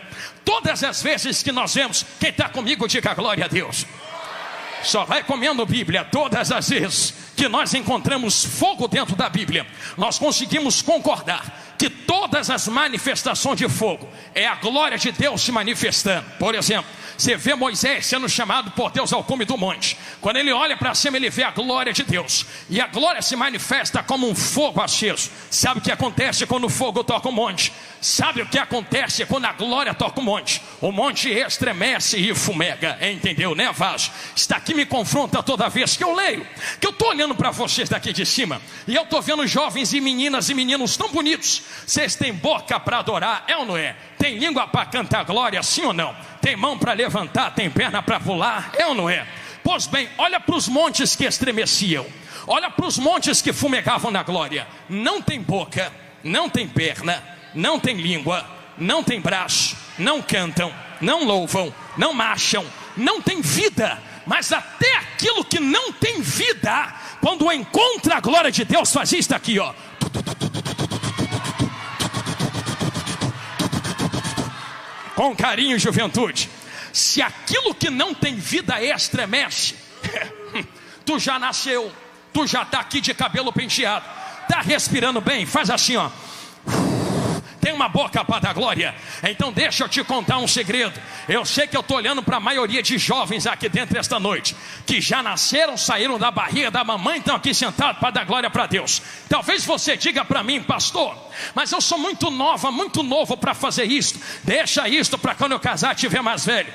Todas as vezes que nós vemos, quem está comigo diga glória a Deus. Só vai comendo Bíblia. Todas as vezes que nós encontramos fogo dentro da Bíblia, nós conseguimos concordar que todas as manifestações de fogo é a glória de Deus se manifestando. Por exemplo, você vê Moisés sendo chamado por Deus ao cume do monte. Quando ele olha para cima, ele vê a glória de Deus, e a glória se manifesta como um fogo aceso. Sabe o que acontece quando o fogo toca o monte? Sabe o que acontece quando a glória toca o monte? O monte estremece e fumega. Entendeu, né, Vaz? Está aqui, me confronta toda vez que eu leio, que eu estou olhando para vocês daqui de cima, e eu estou vendo jovens e meninos tão bonitos. Vocês têm boca para adorar, é ou não é? Tem língua para cantar glória, sim ou não? Tem mão para levantar, tem perna para pular, é ou não é? Pois bem, olha para os montes que estremeciam, olha para os montes que fumegavam na glória. Não tem boca, não tem perna, não tem língua, não tem braço, não cantam, não louvam, não marcham, não tem vida. Mas até aquilo que não tem vida, quando encontra a glória de Deus, faz isto aqui, ó. Com carinho, juventude. Se aquilo que não tem vida estremece, tu já nasceu, tu já está aqui de cabelo penteado, está respirando bem, faz assim, ó. Tem uma boca para dar glória. Então deixa eu te contar um segredo. Eu sei que eu estou olhando para a maioria de jovens aqui dentro esta noite, que já nasceram, saíram da barriga da mamãe, estão aqui sentados para dar glória para Deus. Talvez você diga para mim, pastor, mas eu sou muito nova, muito novo para fazer isto. Deixa isto para quando eu casar estiver mais velho.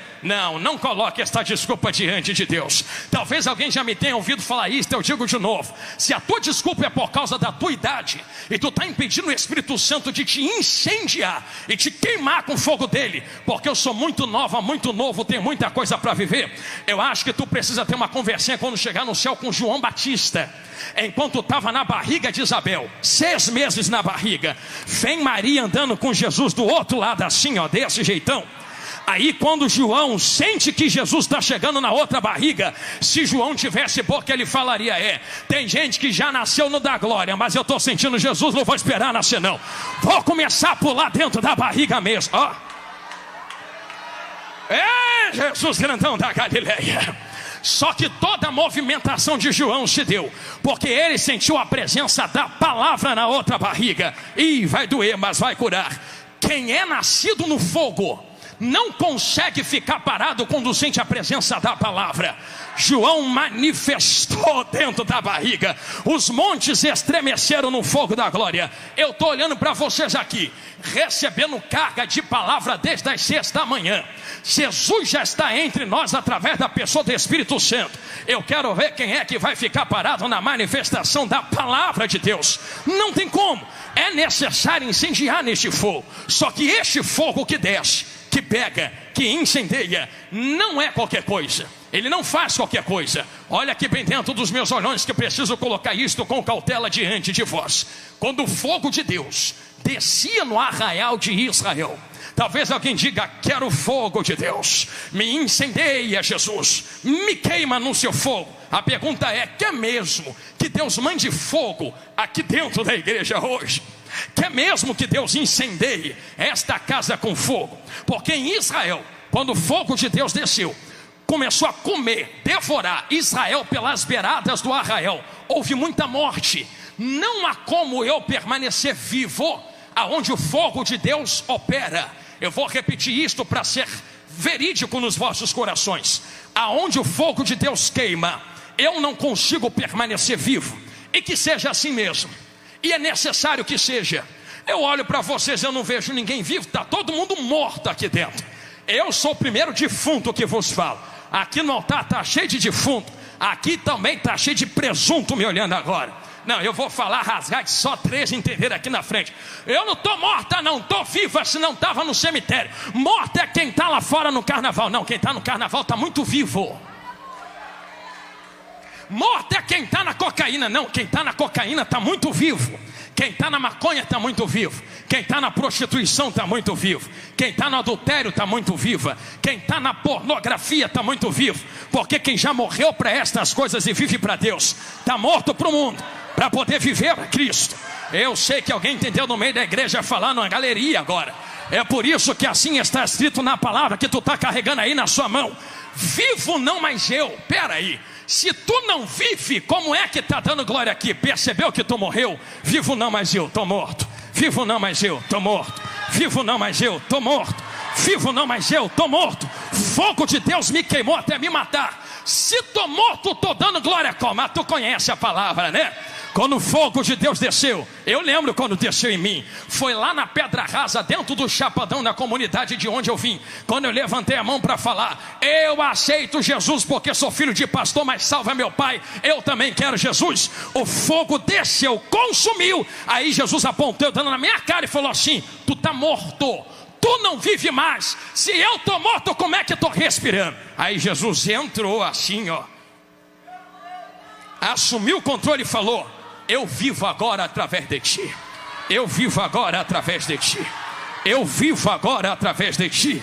Não coloque esta desculpa diante de Deus. Talvez alguém já me tenha ouvido falar isto, eu digo de novo. Se a tua desculpa é por causa da tua idade, e tu está impedindo o Espírito Santo de te incendiar e te queimar com o fogo dele, porque eu sou muito nova, muito novo, tenho muita coisa para viver, eu acho que tu precisa ter uma conversinha quando chegar no céu com João Batista. Enquanto estava na barriga de Isabel, 6 meses na barriga, vem Maria andando com Jesus do outro lado assim, ó, desse jeitão. Aí quando João sente que Jesus está chegando na outra barriga, se João tivesse boca ele falaria, tem gente que já nasceu no da glória, mas eu estou sentindo Jesus, não vou esperar nascer não, vou começar a pular dentro da barriga mesmo, ó. Jesus grandão da Galileia. Só que toda a movimentação de João se deu porque ele sentiu a presença da palavra na outra barriga. E vai doer, mas vai curar. Quem é nascido no fogo não consegue ficar parado quando sente a presença da palavra. João manifestou dentro da barriga. Os montes estremeceram no fogo da glória. Eu estou olhando para vocês aqui, recebendo carga de palavra desde as 6 da manhã. Jesus já está entre nós através da pessoa do Espírito Santo. Eu quero ver quem é que vai ficar parado na manifestação da palavra de Deus. Não tem como. É necessário incendiar neste fogo. Só que este fogo que desce, que pega, que incendeia, não é qualquer coisa. Ele não faz qualquer coisa. Olha aqui bem dentro dos meus olhões, que eu preciso colocar isto com cautela diante de vós. Quando o fogo de Deus descia no arraial de Israel, talvez alguém diga: quero o fogo de Deus, me incendeia, Jesus, me queima no seu fogo. A pergunta é: quer mesmo que Deus mande fogo aqui dentro da igreja hoje? Quer mesmo que Deus incendeie esta casa com fogo? Porque em Israel, quando o fogo de Deus desceu, começou a comer, devorar Israel pelas beiradas do arraial, houve muita morte. Não há como eu permanecer vivo aonde o fogo de Deus opera. Eu vou repetir isto para ser verídico nos vossos corações. Aonde o fogo de Deus queima, eu não consigo permanecer vivo. E que seja assim mesmo. E é necessário que seja. Eu olho para vocês, eu não vejo ninguém vivo, está todo mundo morto aqui dentro. Eu sou o primeiro defunto que vos falo. Aqui no altar está cheio de defunto. Aqui também está cheio de presunto me olhando agora. Não, eu vou falar rasgar, só 3 entenderam aqui na frente. Eu não estou morta não, estou viva, se não estava no cemitério. Morta é quem está lá fora no carnaval. Não, quem está no carnaval está muito vivo. Morto é quem está na cocaína. Não, quem está na cocaína está muito vivo. Quem está na maconha está muito vivo. Quem está na prostituição está muito vivo. Quem está no adultério está muito viva. Quem está na pornografia está muito vivo. Porque quem já morreu para estas coisas e vive para Deus está morto para o mundo, para poder viver para Cristo. Eu sei que alguém entendeu no meio da igreja falando uma galeria agora. É por isso que assim está escrito na palavra que tu está carregando aí na sua mão. Vivo não mais eu. Pera aí. Se tu não vive, como é que está dando glória aqui? Percebeu que tu morreu? Vivo não mais eu, estou morto. Vivo não mais eu, estou morto. Vivo não mais eu, estou morto. Vivo não mais eu, estou morto. Fogo de Deus me queimou até me matar. Se estou morto, estou dando glória como? Ah, tu conhece a palavra, né? Quando o fogo de Deus desceu, eu lembro quando desceu em mim. Foi lá na Pedra Rasa, dentro do Chapadão, na comunidade de onde eu vim. Quando eu levantei a mão para falar: eu aceito Jesus porque sou filho de pastor, mas salva meu pai, eu também quero Jesus. O fogo desceu, consumiu. Aí Jesus apontou, dando na minha cara e falou assim: tu está morto, tu não vive mais. Se eu estou morto, como é que estou respirando? Aí Jesus entrou assim, ó, assumiu o controle e falou: eu vivo agora através de ti. Eu vivo agora através de ti. Eu vivo agora através de ti.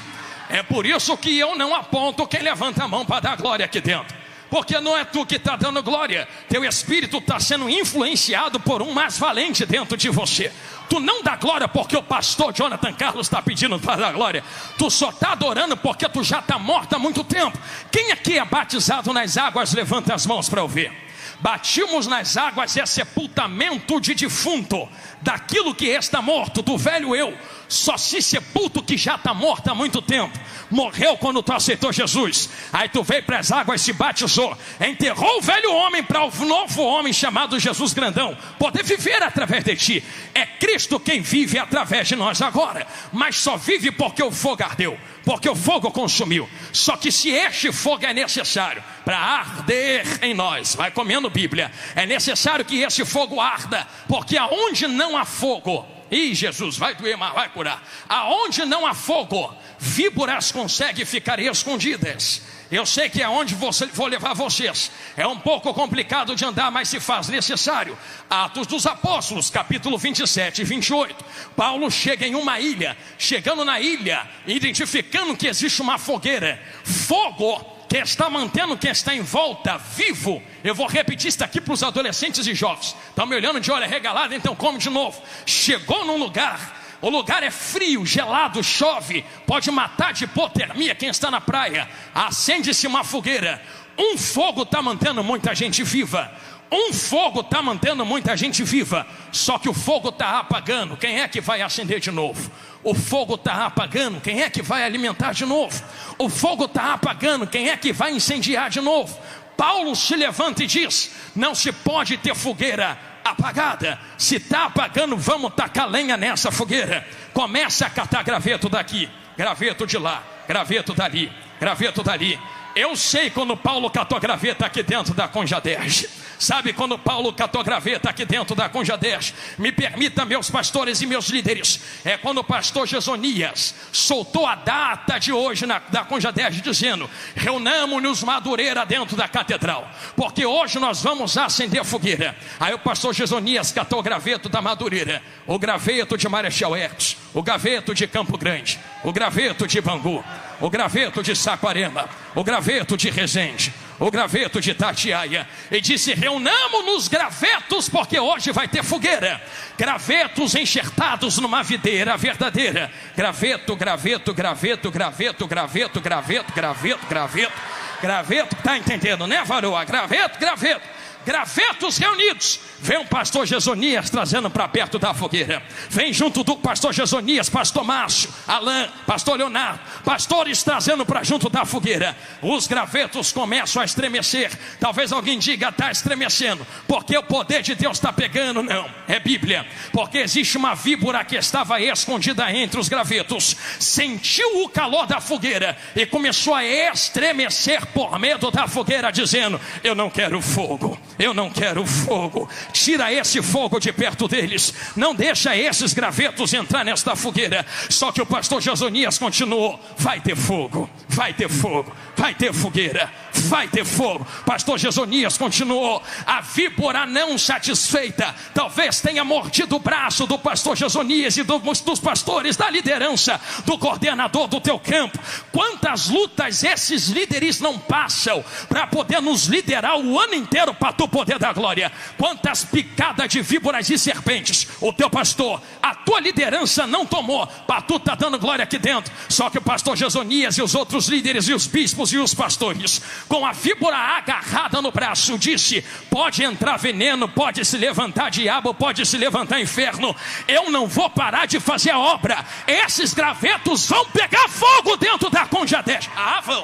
É por isso que eu não aponto quem levanta a mão para dar glória aqui dentro. Porque não é tu que está dando glória. Teu espírito está sendo influenciado por um mais valente dentro de você. Tu não dá glória porque o pastor Jonathan Carlos está pedindo para dar glória. Tu só está adorando porque tu já está morto há muito tempo. Quem aqui é batizado nas águas, levanta as mãos para eu ver. Batimos nas águas é sepultamento de defunto, daquilo que está morto, do velho eu. Só se sepulta o que já está morto há muito tempo. Morreu quando tu aceitou Jesus. Aí tu veio para as águas, se batizou, enterrou o velho homem para o novo homem chamado Jesus grandão poder viver através de ti. É Cristo quem vive através de nós agora. Mas só vive porque o fogo ardeu, porque o fogo consumiu. Só que se este fogo é necessário para arder em nós, vai comendo Bíblia, é necessário que esse fogo arda. Porque aonde não há fogo, e Jesus vai doer, mas vai curar. Aonde não há fogo, víboras conseguem ficar escondidas. Eu sei que é onde vou levar vocês. É um pouco complicado de andar, mas se faz necessário. Atos dos Apóstolos, capítulo 27 e 28. Paulo chega em uma ilha. Chegando na ilha, identificando que existe uma fogueira. Fogo que está mantendo quem está em volta vivo. Eu vou repetir isso aqui para os adolescentes e jovens. Estão me olhando de olho regalado, então come de novo. Chegou num lugar, o lugar é frio, gelado, chove, pode matar de hipotermia quem está na praia. Acende-se uma fogueira. Um fogo está mantendo muita gente viva. Um fogo está mantendo muita gente viva. Só que o fogo está apagando. Quem é que vai acender de novo? O fogo está apagando. Quem é que vai alimentar de novo? O fogo está apagando. Quem é que vai incendiar de novo? Paulo se levanta e diz: não se pode ter fogueira apagada. Se está apagando, vamos tacar lenha nessa fogueira. Começa a catar graveto daqui, graveto de lá, graveto dali, graveto dali. Eu sei quando Paulo catou graveta aqui dentro da Conjaderge. Sabe quando Paulo catou graveta aqui dentro da Conjaderge? Me permita, meus pastores e meus líderes, é quando o pastor Jezonias soltou a data de hoje da Conjaderge, dizendo: reunamos-nos Madureira dentro da catedral, porque hoje nós vamos acender fogueira. Aí o pastor Jezonias catou o graveto da Madureira, o graveto de Marechal Hertz, o graveto de Campo Grande, o graveto de Bangu, o graveto de Saquarema, o graveto de Resende, o graveto de Itatiaia, e disse: reunamos-nos gravetos, porque hoje vai ter fogueira. Gravetos enxertados numa videira verdadeira. Graveto, graveto, graveto, graveto, graveto, graveto, graveto, graveto, graveto, tá entendendo, né, varoa? Graveto, graveto. Gravetos reunidos. Vem o pastor Jezonias trazendo para perto da fogueira. Vem junto do pastor Jezonias, pastor Márcio, Alain, pastor Leonardo, pastores trazendo para junto da fogueira. Os gravetos começam a estremecer. Talvez alguém diga: está estremecendo porque o poder de Deus está pegando. Não, é Bíblia. Porque existe uma víbora que estava escondida entre os gravetos, sentiu o calor da fogueira e começou a estremecer por medo da fogueira, dizendo: eu não quero fogo, eu não quero fogo. Tira esse fogo de perto deles. Não deixa esses gravetos entrar nesta fogueira. Só que o pastor Jezonias continuou: vai ter fogo, vai ter fogo, vai ter fogueira, vai ter fogo. Pastor Jezonias continuou. A víbora, não satisfeita, talvez tenha mordido o braço do pastor Jezonias e dos pastores, da liderança, do coordenador do teu campo. Quantas lutas esses líderes não passam para poder nos liderar o ano inteiro para tu poder dar glória. Quantas picadas de víboras e serpentes o teu pastor, a tua liderança não tomou para tu tá dando glória aqui dentro. Só que o pastor Jezonias e os outros líderes e os bispos e os pastores, com a víbora agarrada no braço, disse: pode entrar veneno, pode se levantar diabo, pode se levantar inferno, eu não vou parar de fazer a obra. Esses gravetos vão pegar fogo dentro da Conjaderge. Vão.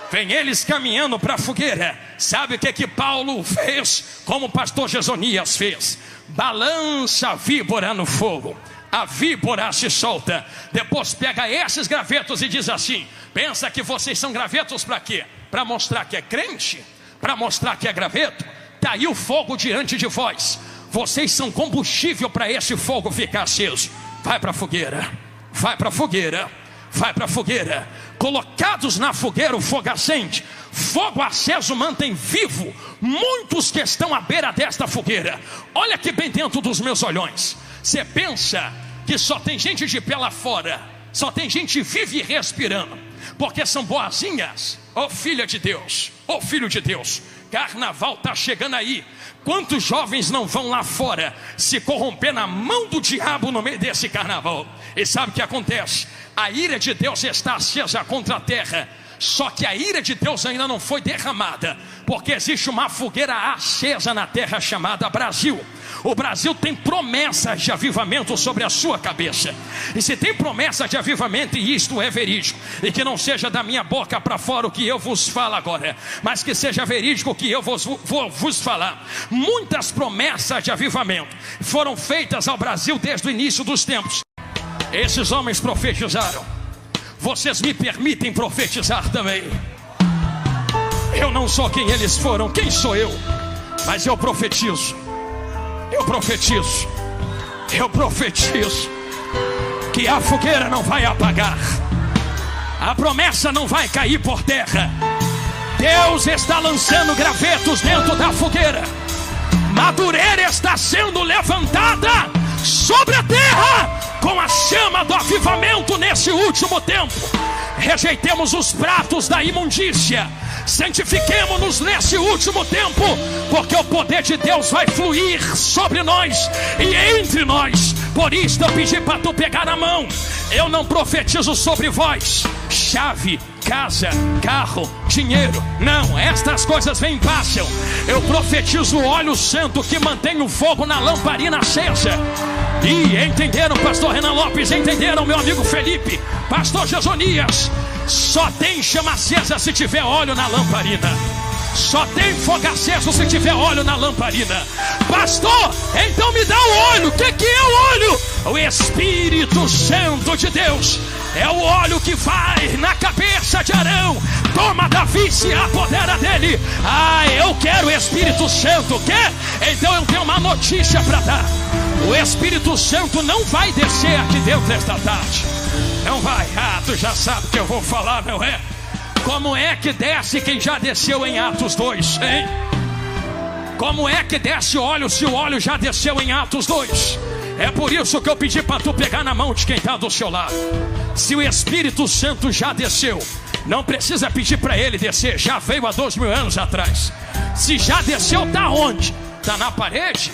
Vem eles caminhando para a fogueira. Sabe o que Paulo fez? Como o pastor Jezonias fez: balança a víbora no fogo. A víbora se solta. Depois pega esses gravetos e diz assim: pensa que vocês são gravetos para quê? Para mostrar que é crente? Para mostrar que é graveto? Está aí o fogo diante de vós. Vocês são combustível para esse fogo ficar aceso. Vai para a fogueira, vai para a fogueira, vai para a fogueira. Colocados na fogueira, o fogo acende. Fogo aceso mantém vivo muitos que estão à beira desta fogueira. Olha aqui bem dentro dos meus olhões. Você pensa que só tem gente de pé lá fora, só tem gente viva e respirando, porque são boazinhas? Ô filha de Deus, ô filho de Deus, carnaval está chegando aí. Quantos jovens não vão lá fora se corromper na mão do diabo no meio desse carnaval? E sabe o que acontece? A ira de Deus está acesa contra a terra. Só que a ira de Deus ainda não foi derramada, porque existe uma fogueira acesa na terra chamada Brasil. O Brasil tem promessas de avivamento sobre a sua cabeça. E se tem promessa de avivamento, e isto é verídico, e que não seja da minha boca para fora o que eu vos falo agora, mas que seja verídico o que eu vou vos falar. Muitas promessas de avivamento foram feitas ao Brasil desde o início dos tempos. Esses homens profetizaram. Vocês me permitem profetizar também. Eu não sou quem eles foram, quem sou eu? Mas eu profetizo. Eu profetizo. Eu profetizo que a fogueira não vai apagar, a promessa não vai cair por terra. Deus está lançando gravetos dentro da fogueira. Madureira está sendo levantada sobre a terra com a chama do avivamento nesse último tempo. Rejeitemos os pratos da imundícia, santifiquemo-nos nesse último tempo, porque o poder de Deus vai fluir sobre nós e entre nós. Por isso eu pedi para tu pegar a mão. Eu não profetizo sobre vós chave, casa, carro, dinheiro. Não, estas coisas vêm e passam. Eu profetizo o óleo santo que mantém o fogo na lamparina acesa. E entenderam, pastor Renan Lopes? Entenderam, meu amigo Felipe? Pastor Josonias? Só tem chama acesa se tiver óleo na lamparina. Só tem fogo aceso se tiver óleo na lamparina. Pastor, então me dá o óleo. O que é o óleo? O Espírito Santo de Deus. É o óleo que vai na cabeça de Arão. Toma Davi, se apodera dele. Ah, eu quero o Espírito Santo. Quer? Então eu tenho uma notícia para dar. O Espírito Santo não vai descer aqui dentro esta tarde. Não vai. Ah, tu já sabe o que eu vou falar, não é? Como é que desce quem já desceu em Atos 2, hein? Como é que desce óleo se o óleo já desceu em Atos 2? É por isso que eu pedi para tu pegar na mão de quem está do seu lado. Se o Espírito Santo já desceu, não precisa pedir para ele descer. Já veio há 2.000 anos atrás. Se já desceu, tá onde? Tá na parede?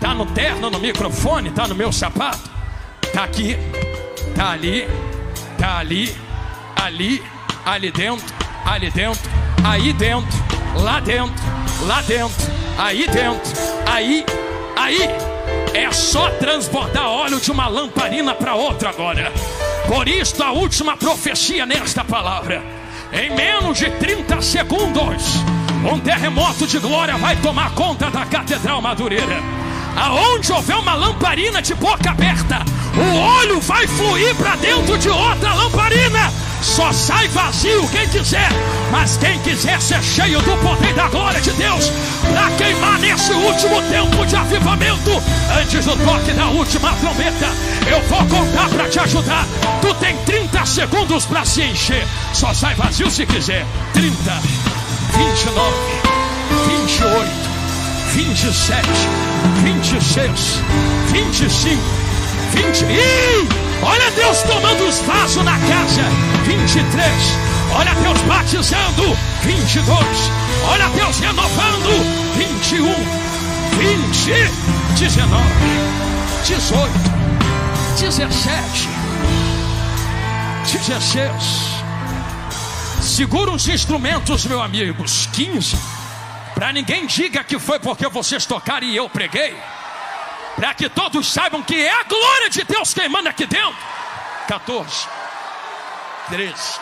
Tá no terno, no microfone? Tá no meu sapato? Tá aqui, tá ali, tá ali, ali, ali dentro, aí dentro, lá dentro, lá dentro, aí dentro, aí. É só transbordar óleo de uma lamparina para outra agora. Por isso a última profecia nesta palavra. Em menos de 30 segundos, um terremoto de glória vai tomar conta da Catedral Madureira. Aonde houver uma lamparina de boca aberta, o óleo vai fluir para dentro de outra lamparina. Só sai vazio quem quiser, mas quem quiser ser cheio do poder da glória de Deus, para queimar nesse último tempo de avivamento, antes do toque da última trombeta, eu vou contar para te ajudar. Tu tem 30 segundos para se encher. Só sai vazio se quiser. 30, 29, 28, 27, 26, 25, 20. Olha Deus tomando os vasos na casa. 23. Olha Deus batizando. 22. Olha Deus renovando. 21, 20, 19, 18, 17, 16. Segura os instrumentos, meus amigos. 15. Para ninguém diga que foi porque vocês tocaram e eu preguei. Para que todos saibam que é a glória de Deus queimando aqui dentro. 14, 13,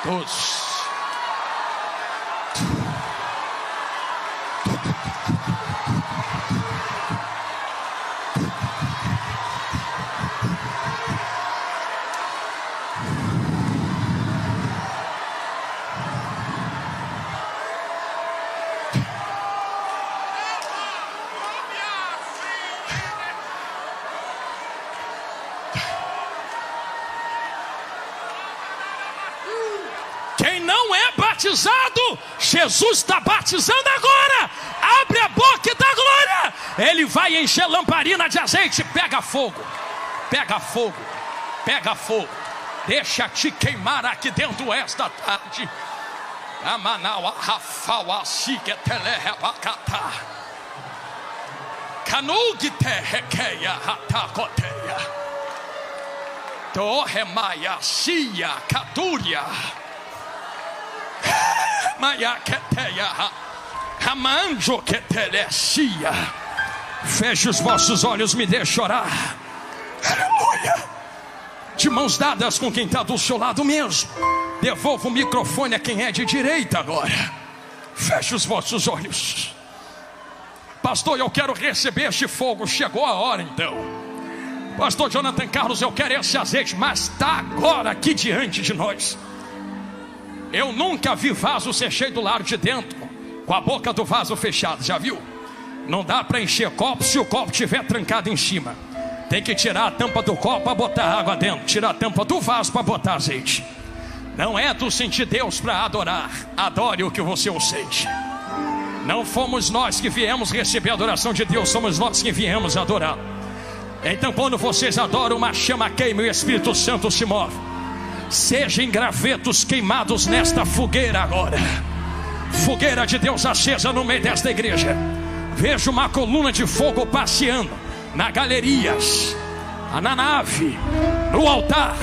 12. Batizado, Jesus está batizando agora. Abre a boca da glória. Ele vai encher lamparina de azeite. Pega fogo, pega fogo, pega fogo. Deixa te queimar aqui dentro esta tarde. Amanaua Rafaua Sique Telerebacata Canugite Requeia Ratacoteia Torremaia Cia Catúria Feche os vossos olhos, me deixe orar. Aleluia. De mãos dadas com quem está do seu lado mesmo. Devolva o microfone a quem é de direita agora. Feche os vossos olhos. Pastor, eu quero receber este fogo. Chegou a hora então. Pastor Jonathan Carlos, eu quero esse azeite, mas está agora aqui diante de nós. Eu nunca vi vaso ser cheio do lado de dentro, com a boca do vaso fechada, já viu? Não dá para encher copo se o copo estiver trancado em cima. Tem que tirar a tampa do copo para botar água dentro, tirar a tampa do vaso para botar azeite. Não é tu sentir Deus para adorar, adore o que você o sente. Não fomos nós que viemos receber a adoração de Deus, somos nós que viemos adorar. Então quando vocês adoram, uma chama queima e o Espírito Santo se move. Sejam gravetos queimados nesta fogueira agora. Fogueira de Deus acesa no meio desta igreja. Vejo uma coluna de fogo passeando na galerias, na nave, no altar.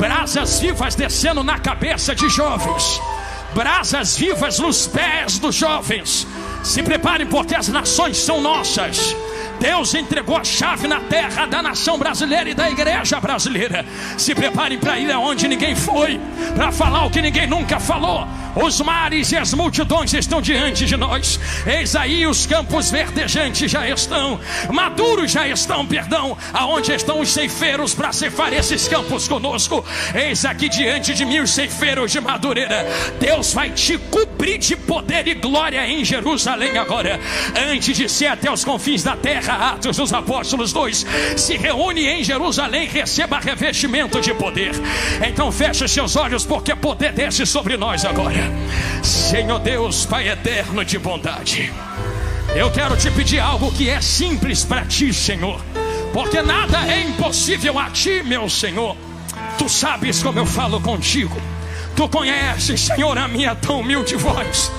brasas vivas descendo na cabeça de jovens, brasas vivas nos pés dos jovens. Se preparem, porque as nações são nossas. Deus entregou a chave na terra da nação brasileira e da igreja brasileira. Se preparem para ir aonde ninguém foi, para falar o que ninguém nunca falou. Os mares e as multidões estão diante de nós. Eis aí os campos verdejantes já estão, maduros já estão, perdão. Aonde estão os ceifeiros para ceifar esses campos conosco? Eis aqui diante de mim os ceifeiros de Madureira. Deus vai te cobrir de poder e glória em Jerusalém agora. Antes de ser até os confins da terra, Atos dos Apóstolos 2, se reúne em Jerusalém, receba revestimento de poder. Então feche seus olhos, porque poder desce sobre nós agora. Senhor Deus, Pai eterno de bondade, eu quero te pedir algo que é simples para ti, Senhor, porque nada é impossível a ti, meu Senhor. Tu sabes como eu falo contigo. Tu conheces, Senhor, a minha tão humilde voz.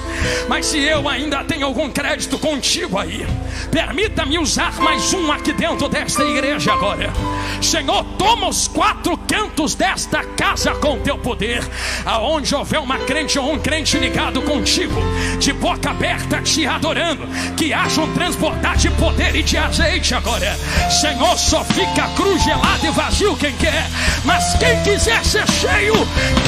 Mas se eu ainda tenho algum crédito contigo aí, permita-me usar mais um aqui dentro desta igreja agora. Senhor, toma os 4 cantos desta casa com teu poder. Aonde houver uma crente ou um crente ligado contigo, de boca aberta te adorando, que haja um transbordar de poder e de azeite agora. Senhor, só fica cruz gelada e vazio quem quer, mas quem quiser ser cheio,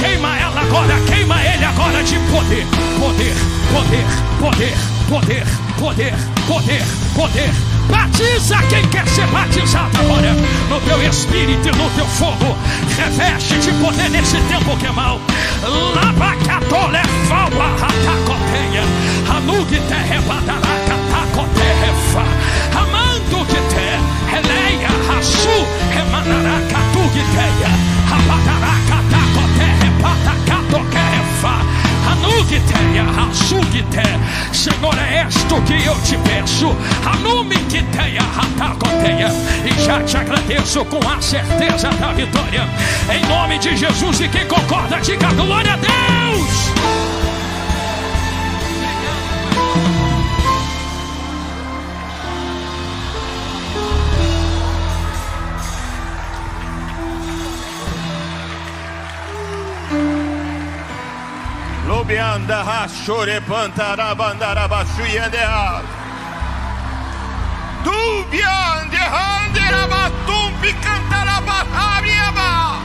queima ela agora, queima ele agora de poder. Poder, poder, poder, poder, poder, poder, poder. Batiza quem quer ser batizado agora, no teu espírito e no teu fogo. Reveste de poder nesse tempo que é mau. Labacatole fala ratacoteia, anugue terra badaraca tacotefa, amando que te releia rasu remanaraca tugiteia, abadaraca tacoteia patacatoquefa. Senhor, é isto que eu te peço. E já te agradeço com a certeza da vitória, em nome de Jesus. E quem concorda, diga glória a Deus. Lobianda rachore pantarabandara baixuiandea. Dubiande handera batumpi cantarabahabiaba.